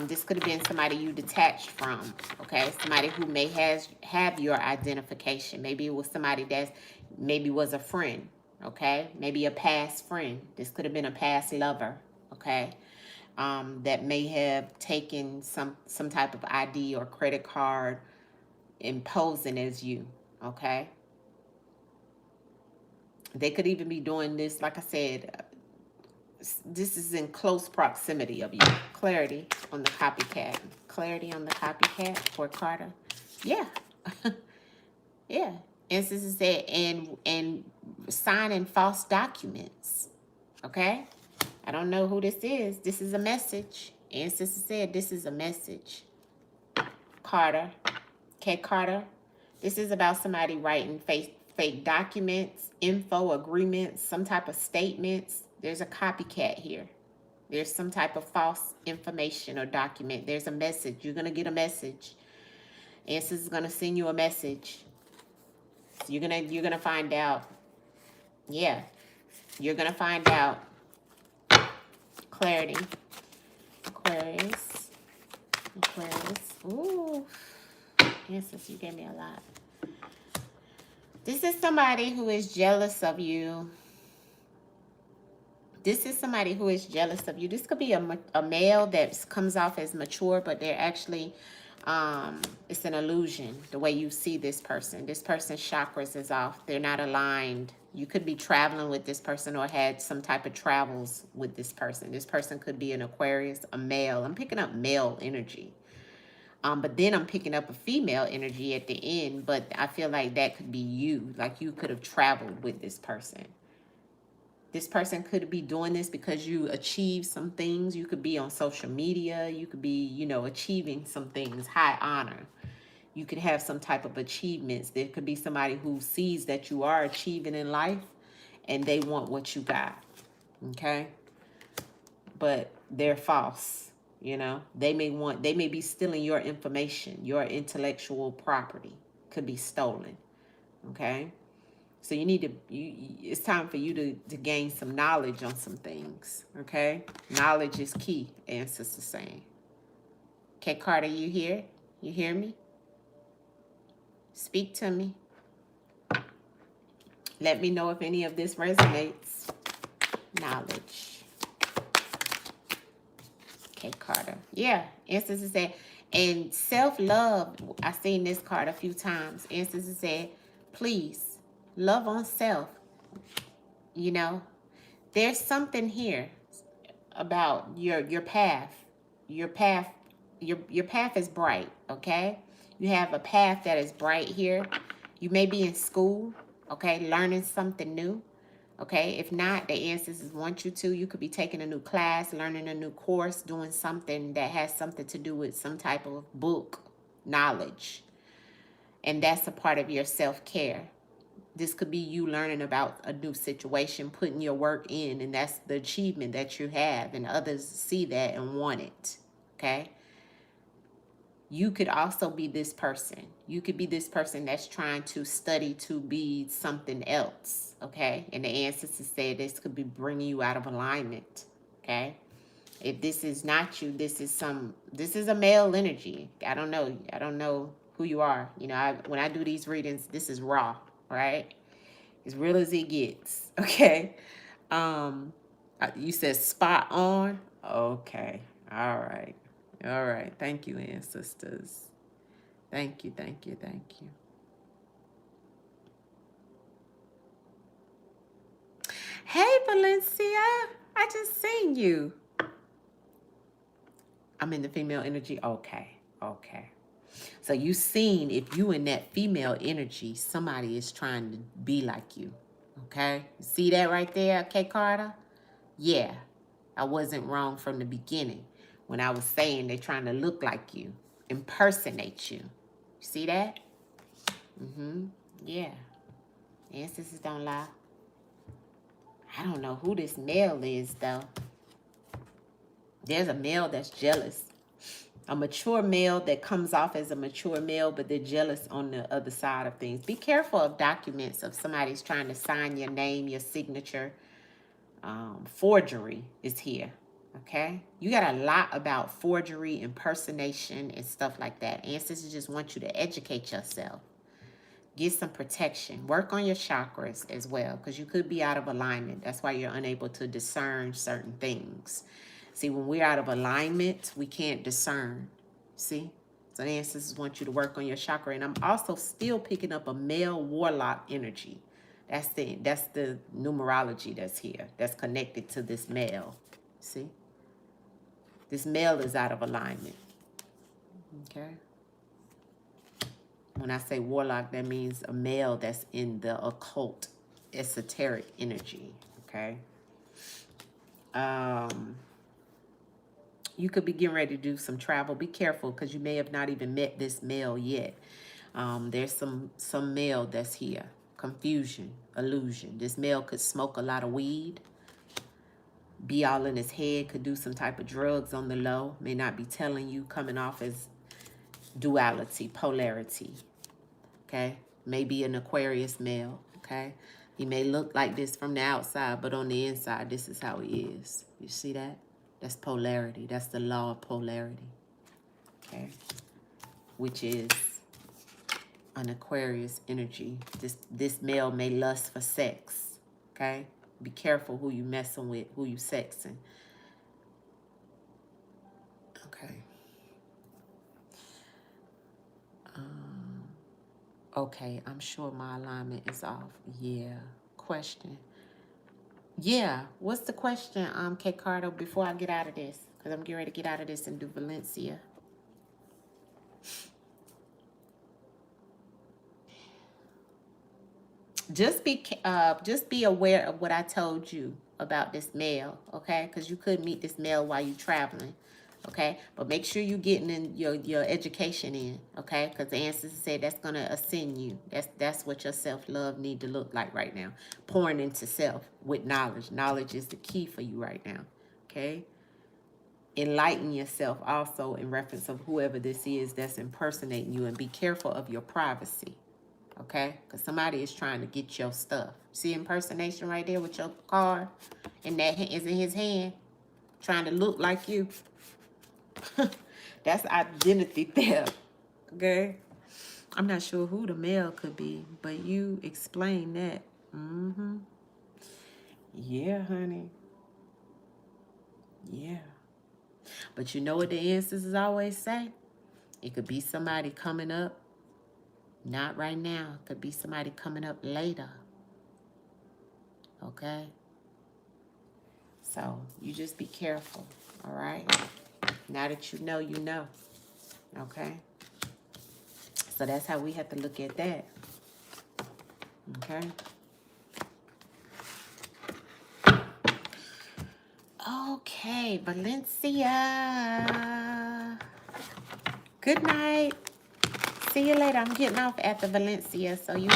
this could have been somebody you detached from. Okay, somebody who may have your identification. Maybe it was somebody that maybe was a friend. Okay, maybe a past friend. This could have been a past lover. Okay, that may have taken some type of ID or credit card imposing as you. Okay, they could even be doing this, like I said, this is in close proximity of you. Clarity on the copycat. Clarity on the copycat for Carter. Yeah. Yeah. Instances that and signing false documents. Okay? I don't know who this is. This is a message. Ancestors said this is a message. Carter. K. Carter. This is about somebody writing fake documents, info, agreements, some type of statements. There's a copycat here. There's some type of false information or document. There's a message. You're going to get a message. Ancestors is going to send you a message. So you're gonna find out. Yeah. You're going to find out. Clarity. Aquarius. Aquarius. Ooh. Ancestors, you gave me a lot. This is somebody who is jealous of you. This is somebody who is jealous of you. This could be a male that comes off as mature, but they're actually, it's an illusion, the way you see this person. This person's chakras is off. They're not aligned. You could be traveling with this person or had some type of travels with this person. This person could be an Aquarius, a male. I'm picking up male energy. But then I'm picking up a female energy at the end, but I feel like that could be you. Like you could have traveled with this person. This person could be doing this because you achieved some things. You could be on social media. You could be, you know, achieving some things, high honor. You could have some type of achievements. There could be somebody who sees that you are achieving in life and they want what you got. Okay? But they're false. You know, they may be stealing your information, your intellectual property could be stolen. Okay? So you need to, it's time for you to gain some knowledge on some things. Okay? Knowledge is key, ancestors saying. Okay, Carter, you here? You hear me? Speak to me. Let me know if any of this resonates. Knowledge. Okay, Carter. Yeah, ancestors said, and self-love, I've seen this card a few times. Ancestors said, please, love on self. You know, there's something here about your path. Your path, your path is bright, okay? You have a path that is bright here. You may be in school, okay, learning something new. Okay, if not, the ancestors want you to. You could be taking a new class, learning a new course, doing something that has something to do with some type of book knowledge. And that's a part of your self-care. This could be you learning about a new situation, putting your work in, and that's the achievement that you have, and others see that and want it. Okay? You could also be this person. You could be this person that's trying to study to be something else, okay? And the ancestors said this could be bringing you out of alignment, okay? If this is not you, this is a male energy. I don't know who you are. You know, when I do these readings, this is raw, right? As real as it gets, okay? You said spot on? Okay, all right. All right. Thank you, ancestors. Thank you, thank you, thank you. Hey, Valencia. I just seen you. I'm in the female energy. Okay, okay. So you seen if you in that female energy, somebody is trying to be like you. Okay? You see that right there, K. Carter? Yeah. I wasn't wrong from the beginning when I was saying they're trying to look like you, impersonate you. You see that? Mm-hmm. Yeah. Ancestors don't lie. I don't know who this male is, though. There's a male that's jealous. A mature male that comes off as a mature male, but they're jealous on the other side of things. Be careful of documents if somebody's trying to sign your name, your signature. Forgery is here. Okay? You got a lot about forgery, impersonation, and stuff like that. Ancestors just want you to educate yourself. Get some protection. Work on your chakras as well, because you could be out of alignment. That's why you're unable to discern certain things. See, when we're out of alignment, we can't discern. See? So the ancestors want you to work on your chakra. And I'm also still picking up a male warlock energy. That's the numerology that's here. That's connected to this male. See? This male is out of alignment. Okay? When I say warlock, that means a male that's in the occult, esoteric energy. Okay? You could be getting ready to do some travel. Be careful, because you may have not even met this male yet. There's some male that's here. Confusion, illusion. This male could smoke a lot of weed, be all in his head, could do some type of drugs on the low, may not be telling you, coming off as duality, polarity, okay? Maybe an Aquarius male, okay? He may look like this from the outside, but on the inside, this is how he is. You see that? That's polarity. That's the law of polarity, okay? Which is an Aquarius energy. This male may lust for sex, okay? Be careful who you messing with, who you sexing. Okay. Okay, I'm sure my alignment is off. Yeah. Question. Yeah. What's the question, K. Carter, before I get out of this? Because I'm getting ready to get out of this and do Valencia. Just be aware of what I told you about this male, okay? Because you could meet this male while you're traveling. Okay, but make sure you're getting in your education in, okay? Because the ancestors say that's gonna ascend you. That's what your self-love need to look like right now. Pouring into self with knowledge. Knowledge is the key for you right now. Okay. Enlighten yourself also in reference of whoever this is that's impersonating you, and be careful of your privacy. Okay, because somebody is trying to get your stuff. See impersonation right there with your card, and that is in his hand, trying to look like you. That's identity theft. Okay, I'm not sure who the male could be, but you explain that. Yeah, honey. Yeah. But you know what the ancestors always say? It could be somebody coming up. Not right now. It could be somebody coming up later. Okay? So you just be careful. All right? Now that you know, you know. Okay? So that's how we have to look at that. Okay? Okay, Valencia. Good night. See you later. I'm getting off after Valencia. So you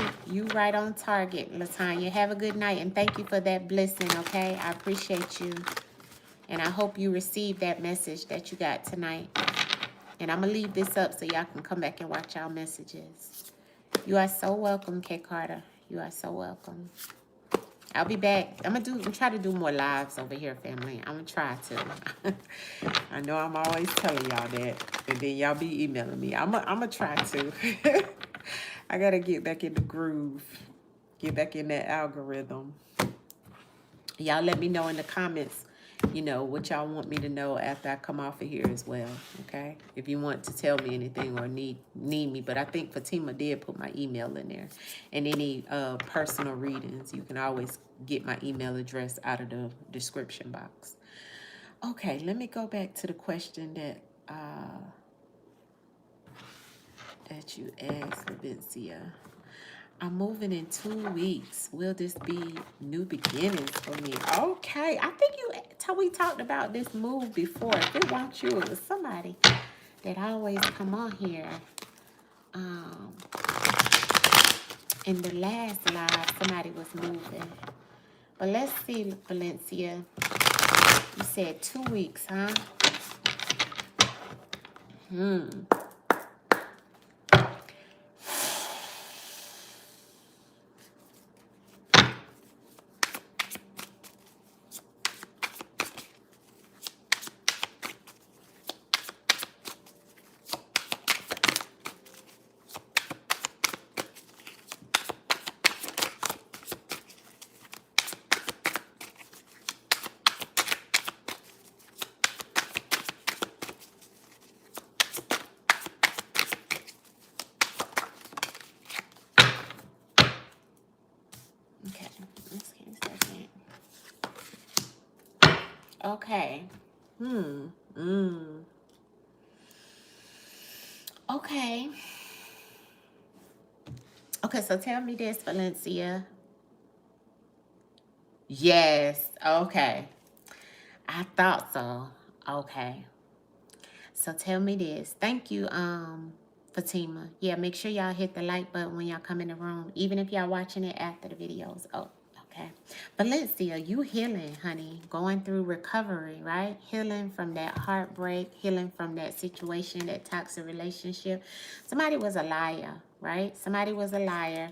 right on target, Latanya. Have a good night, and thank you for that blessing, okay? I appreciate you. And I hope you received that message that you got tonight. And I'm going to leave this up so y'all can come back and watch our messages. You are so welcome, K. Carter. You are so welcome. I'll be back. I'm gonna try to do more lives over here, family. I'm gonna try to. I know I'm always telling y'all that, and then y'all be emailing me. I'm gonna try to. I gotta get back in the groove, get back in that algorithm. Y'all let me know in the comments, you know, what y'all want me to know after I come off of here as well, okay? If you want to tell me anything or need me. But I think Fatima did put my email in there. And any personal readings, you can always get my email address out of the description box. Okay, let me go back to the question that you asked, Levincia. I'm moving in 2 weeks. Will this be new beginnings for me? Okay. I think we talked about this move before. If it weren't you, it was somebody that always come on here. In the last live, somebody was moving. But let's see, Valencia. You said 2 weeks, huh? Okay. Okay. Okay, so tell me this, Valencia. Yes. Okay. I thought so. Okay. So tell me this. Thank you, Fatima. Yeah, make sure y'all hit the like button when y'all come in the room, even if y'all watching it after the videos. Oh, okay. Valencia, you healing, honey. Going through recovery, right? Healing from that heartbreak, healing from that situation, that toxic relationship. Somebody was a liar, right? Somebody was a liar.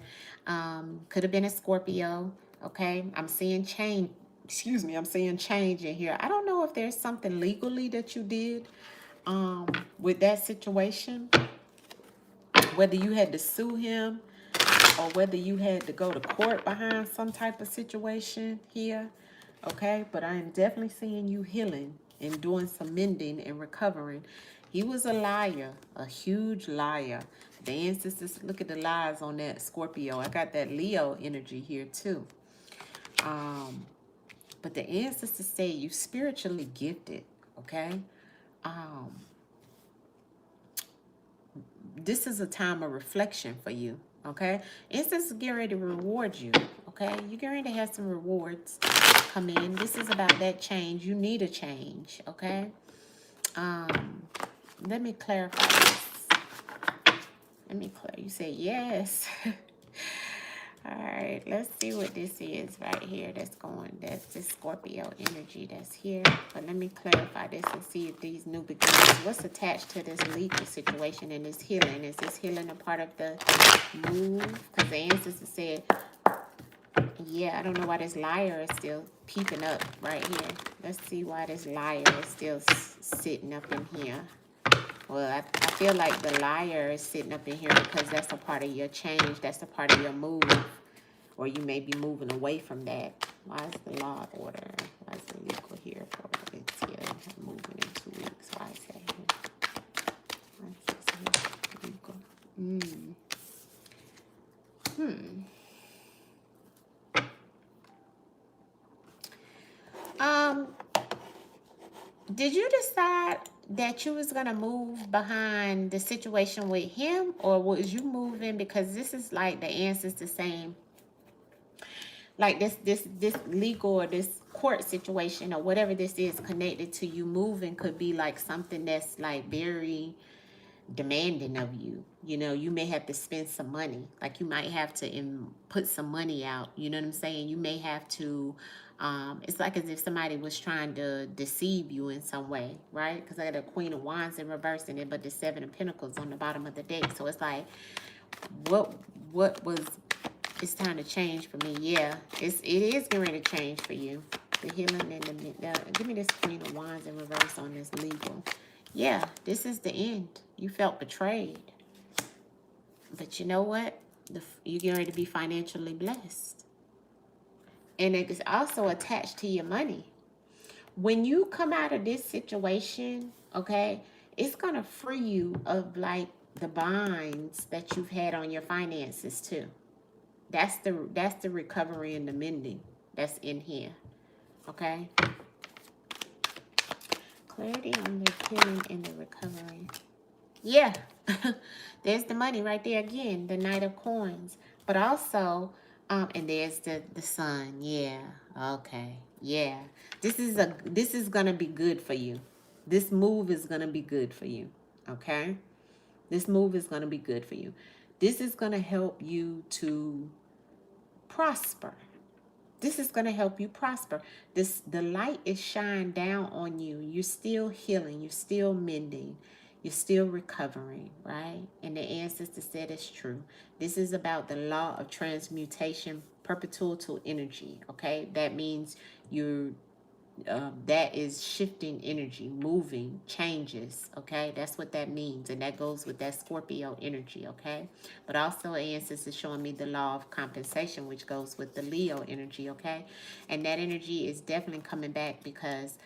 Could have been a Scorpio, okay? I'm seeing change. Excuse me, I'm seeing change in here. I don't know if there's something legally that you did with that situation, whether you had to sue him or whether you had to go to court behind some type of situation here, okay? But I am definitely seeing you healing and doing some mending and recovering. He was a liar, a huge liar. The ancestors, look at the lies on that Scorpio. I got that Leo energy here too. But the ancestors say you spiritually gifted, okay? This is a time of reflection for you, okay? Ancestors get ready to reward you, okay? You're getting ready to have some rewards come in. This is about that change. You need a change, okay? Let me clarify this. Let me clear. You said yes. All right, let's see what this is right here that's going. That's the Scorpio energy that's here. But let me clarify this and see if these new beginnings, what's attached to this legal situation and this healing. Is this healing a part of the move? Because the ancestor said, yeah, I don't know why this liar is still peeping up right here. Let's see why this liar is still sitting up in here. Well, I feel like the liar is sitting up in here because that's a part of your change. That's a part of your move. Or you may be moving away from that. Why is the law order? Why is the legal here for? It's here. Moving in 2 weeks. Why is that here? Why is this here? Legal. Did you decide that you was gonna move behind the situation with him, or was you moving because this is like the ancestor saying, like this legal or this court situation or whatever this is connected to you moving could be like something that's like very demanding of you. You know, you may have to spend some money. Like you might have to put some money out. You know what I'm saying? You may have to, it's like as if somebody was trying to deceive you in some way, right? Because I got a Queen of Wands in reverse in it, but the Seven of Pentacles on the bottom of the deck. So it's like, what was, it's time to change for me. Yeah, it is getting ready to change for you. The healing and the give me this Queen of Wands in reverse on this legal. Yeah, this is the end. You felt betrayed. But you know what? You're getting ready to be financially blessed. And it's also attached to your money. When you come out of this situation, okay, it's going to free you of like the binds that you've had on your finances too. That's the recovery and the mending that's in here. Okay? Clarity on the healing and the recovery. Yeah. There's the money right there again. The Knight of Coins. But also, and there's the sun. Yeah. Okay. Yeah. This is gonna be good for you. This move is gonna be good for you. Okay? This move is gonna be good for you. This is gonna help you to prosper. This is going to help you prosper. The light is shined down on you. You're still healing. You're still mending. You're still recovering, right? And the ancestor said it's true. This is about the law of transmutation, perpetual energy, okay? That means you're that is shifting energy, moving, changes, okay? That's what that means, and that goes with that Scorpio energy, okay? But also, ancestors is showing me the law of compensation, which goes with the Leo energy, okay? And that energy is definitely coming back because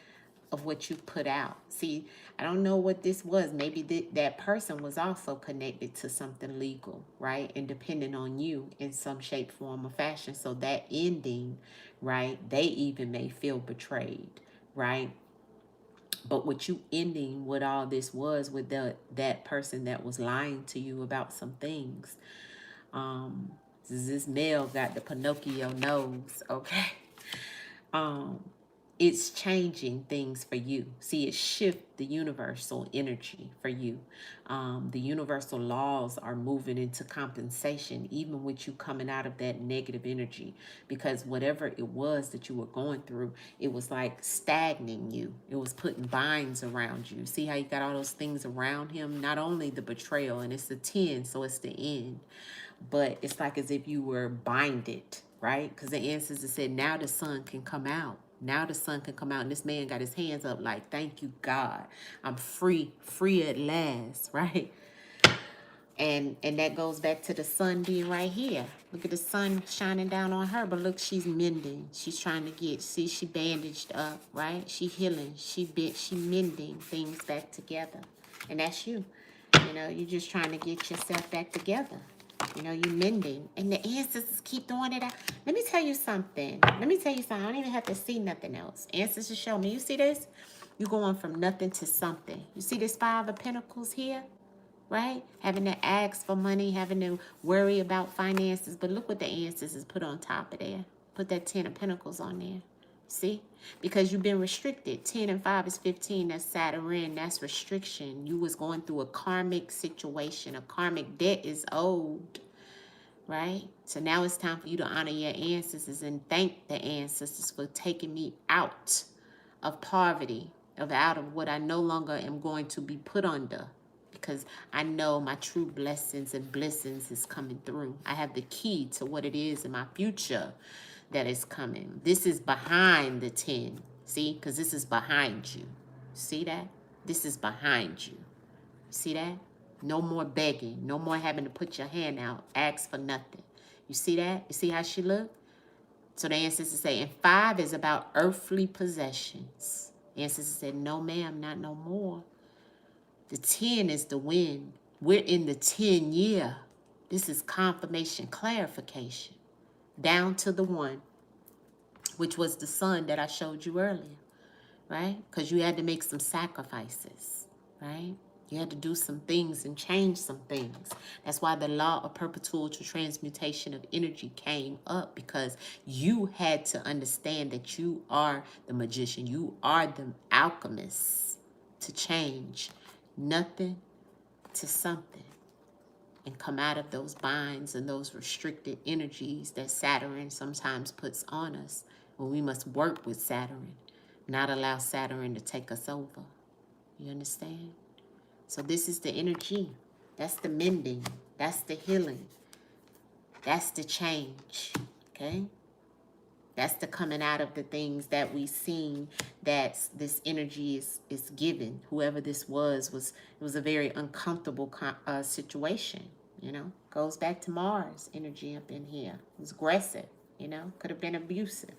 of what you put out. See, I don't know what this was. Maybe that person was also connected to something legal, right? And depending on you in some shape, form, or fashion. So that ending, right? They even may feel betrayed, right? But what you ending what all this was with that person that was lying to you about some things. This male got the Pinocchio nose, okay? It's changing things for you. See, it shift the universal energy for you. The universal laws are moving into compensation, even with you coming out of that negative energy, because whatever it was that you were going through, it was like stagnating you. It was putting binds around you. See how you got all those things around him? Not only the betrayal, and it's the 10, so it's the end, but it's like as if you were binded, right? Because the ancestor said, now the sun can come out. Now the sun can come out, and this man got his hands up like, thank you, God. I'm free at last, right? And that goes back to the sun being right here. Look at the sun shining down on her, but look, she's mending. She's trying to get, see, she bandaged up, right? She healing. She mending things back together. And that's you. You know, you're just trying to get yourself back together. You know, you're mending. And the ancestors keep doing it. Let me tell you something. I don't even have to see nothing else. Ancestors show me. You see this? You're going from nothing to something. You see this 5 of Pentacles here? Right? Having to ask for money, having to worry about finances. But look what the ancestors put on top of there. Put that 10 of Pentacles on there. See? Because you've been restricted. 10 and 5 is 15. That's Saturn. That's restriction. You was going through a karmic situation. A karmic debt is owed. Right? So now it's time for you to honor your ancestors and thank the ancestors for taking me out of poverty, out of what I no longer am going to be put under. Because I know my true blessings and blessings is coming through. I have the key to what it is in my future that is coming. This is behind the 10. See? Because this is behind you. See that? This is behind you. See that? No more begging. No more having to put your hand out. Ask for nothing. You see that? You see how she looked? So the ancestors say, and 5 is about earthly possessions. The ancestors said, no, ma'am, not no more. The 10 is the wind. We're in the 10 year. This is confirmation, clarification. Down to the 1, which was the sun that I showed you earlier, right? Because you had to make some sacrifices, right? You had to do some things and change some things. That's why the law of perpetual transmutation of energy came up, because you had to understand that you are the magician. You are the alchemist to change nothing to something and come out of those binds and those restricted energies that Saturn sometimes puts on us. When we must work with Saturn, not allow Saturn to take us over. You understand? So this is the energy. That's the mending. That's the healing. That's the change. Okay? That's the coming out of the things that we seen that this energy is given. Whoever this was it was a very uncomfortable situation, you know. Goes back to Mars energy up in here. It was aggressive, you know. Could have been abusive.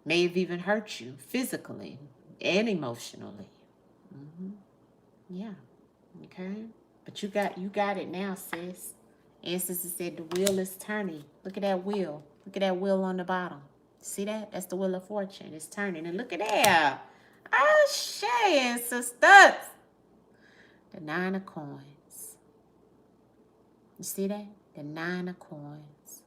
May have even hurt you physically and emotionally. Yeah. Okay. But you got it now, sis. Ancestors said the wheel is turning. Look at that wheel. Look at that wheel on the bottom. See that? That's the wheel of fortune. It's turning. And look at that. Oh, Shay, ancestors. The 9 of coins. You see that? The 9 of coins.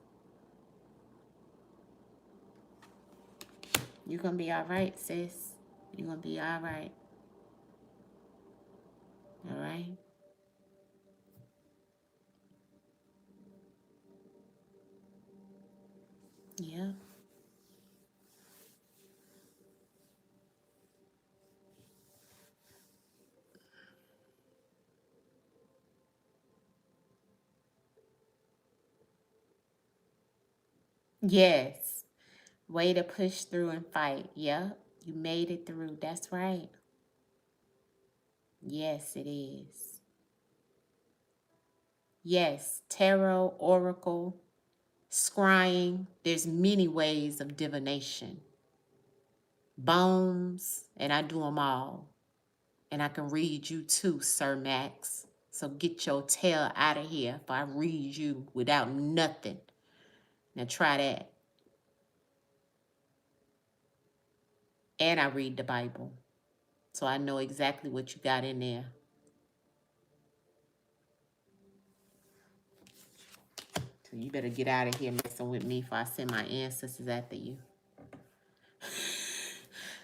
You're going to be all right, sis. You're going to be all right. All right? Yeah. Yes. Way to push through and fight. Yep. You made it through. That's right. Yes, it is. Yes. Tarot, oracle, scrying. There's many ways of divination. Bones, and I do them all. And I can read you too, Sir Max. So get your tail out of here if I read you without nothing. Now try that. And I read the Bible. So I know exactly what you got in there. So you better get out of here messing with me before I send my ancestors after you.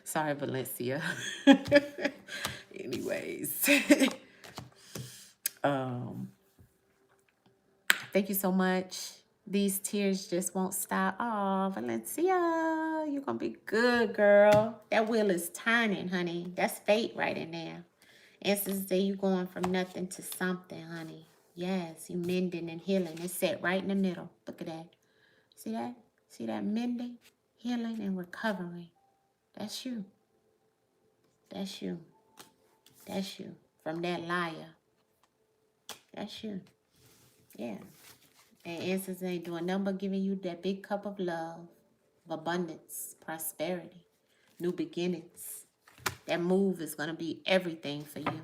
Sorry, Valencia. Anyways. Thank you so much. These tears just won't stop. Oh, Valencia, you're going to be good, girl. That wheel is turning, honey. That's fate right in there. Ancestors say you going from nothing to something, honey. Yes, you mending and healing. It's set right in the middle. Look at that. See that? See that mending, healing, and recovery. That's you. That's you. That's you. From that liar. That's you. Yeah. And ancestors ain't doing nothing but giving you that big cup of love, of abundance, prosperity, new beginnings. That move is going to be everything for you.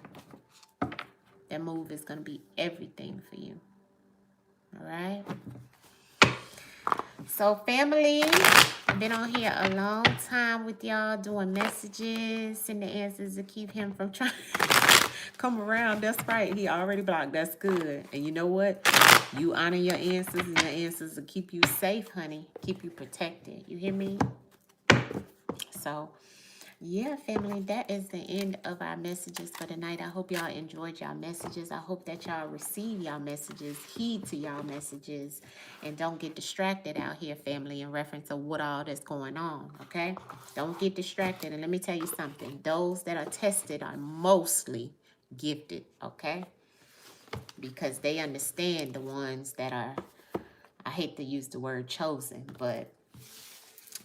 That move is going to be everything for you. All right? So, family, I've been on here a long time with y'all doing messages and the answers to keep him from trying to come around. That's right. He already blocked. That's good. And you know what? You honor your answers, and your answers will keep you safe, honey. Keep you protected. You hear me? So, yeah, family, that is the end of our messages for tonight. I hope y'all enjoyed y'all messages. I hope that y'all receive y'all messages, heed to y'all messages, and don't get distracted out here, family, in reference to what all that's going on, okay? Don't get distracted. And let me tell you something. Those that are tested are mostly gifted, okay? Because they understand the ones that are, I hate to use the word chosen, but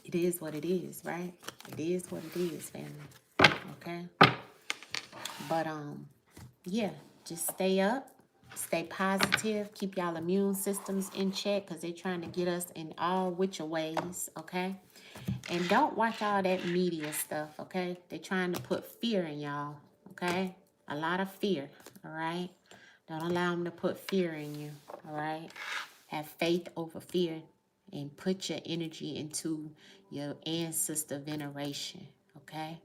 it is what it is, right? It is what it is, family. Okay? But yeah, just stay up, stay positive, keep y'all immune systems in check, because they're trying to get us in all which ways, okay? And don't watch all that media stuff, okay? They're trying to put fear in y'all, okay? A lot of fear, all right? Don't allow them to put fear in you, all right? Have faith over fear, and put your energy into your ancestor veneration, okay?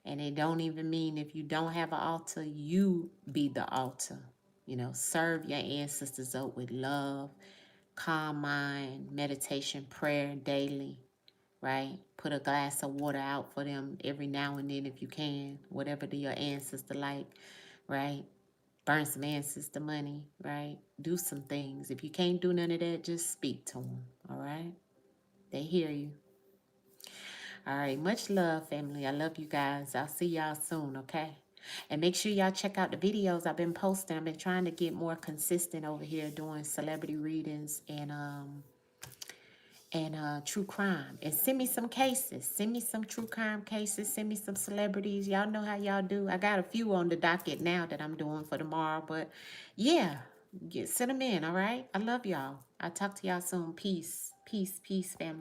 And it don't even mean if you don't have an altar, you be the altar. You know, serve your ancestors up with love, calm mind, meditation, prayer daily, right? Put a glass of water out for them every now and then if you can, whatever your ancestor like, right? Burn some ancestor money, right? Do some things. If you can't do none of that, just speak to them, all right? They hear you. All right, much love, family. I love you guys. I'll see y'all soon, okay? And make sure y'all check out the videos I've been posting. I've been trying to get more consistent over here doing celebrity readings and true crime. And send me some cases. Send me some true crime cases. Send me some celebrities. Y'all know how y'all do. I got a few on the docket now that I'm doing for tomorrow. But yeah, send them in, all right? I love y'all. I'll talk to y'all soon. Peace. Peace, peace, family.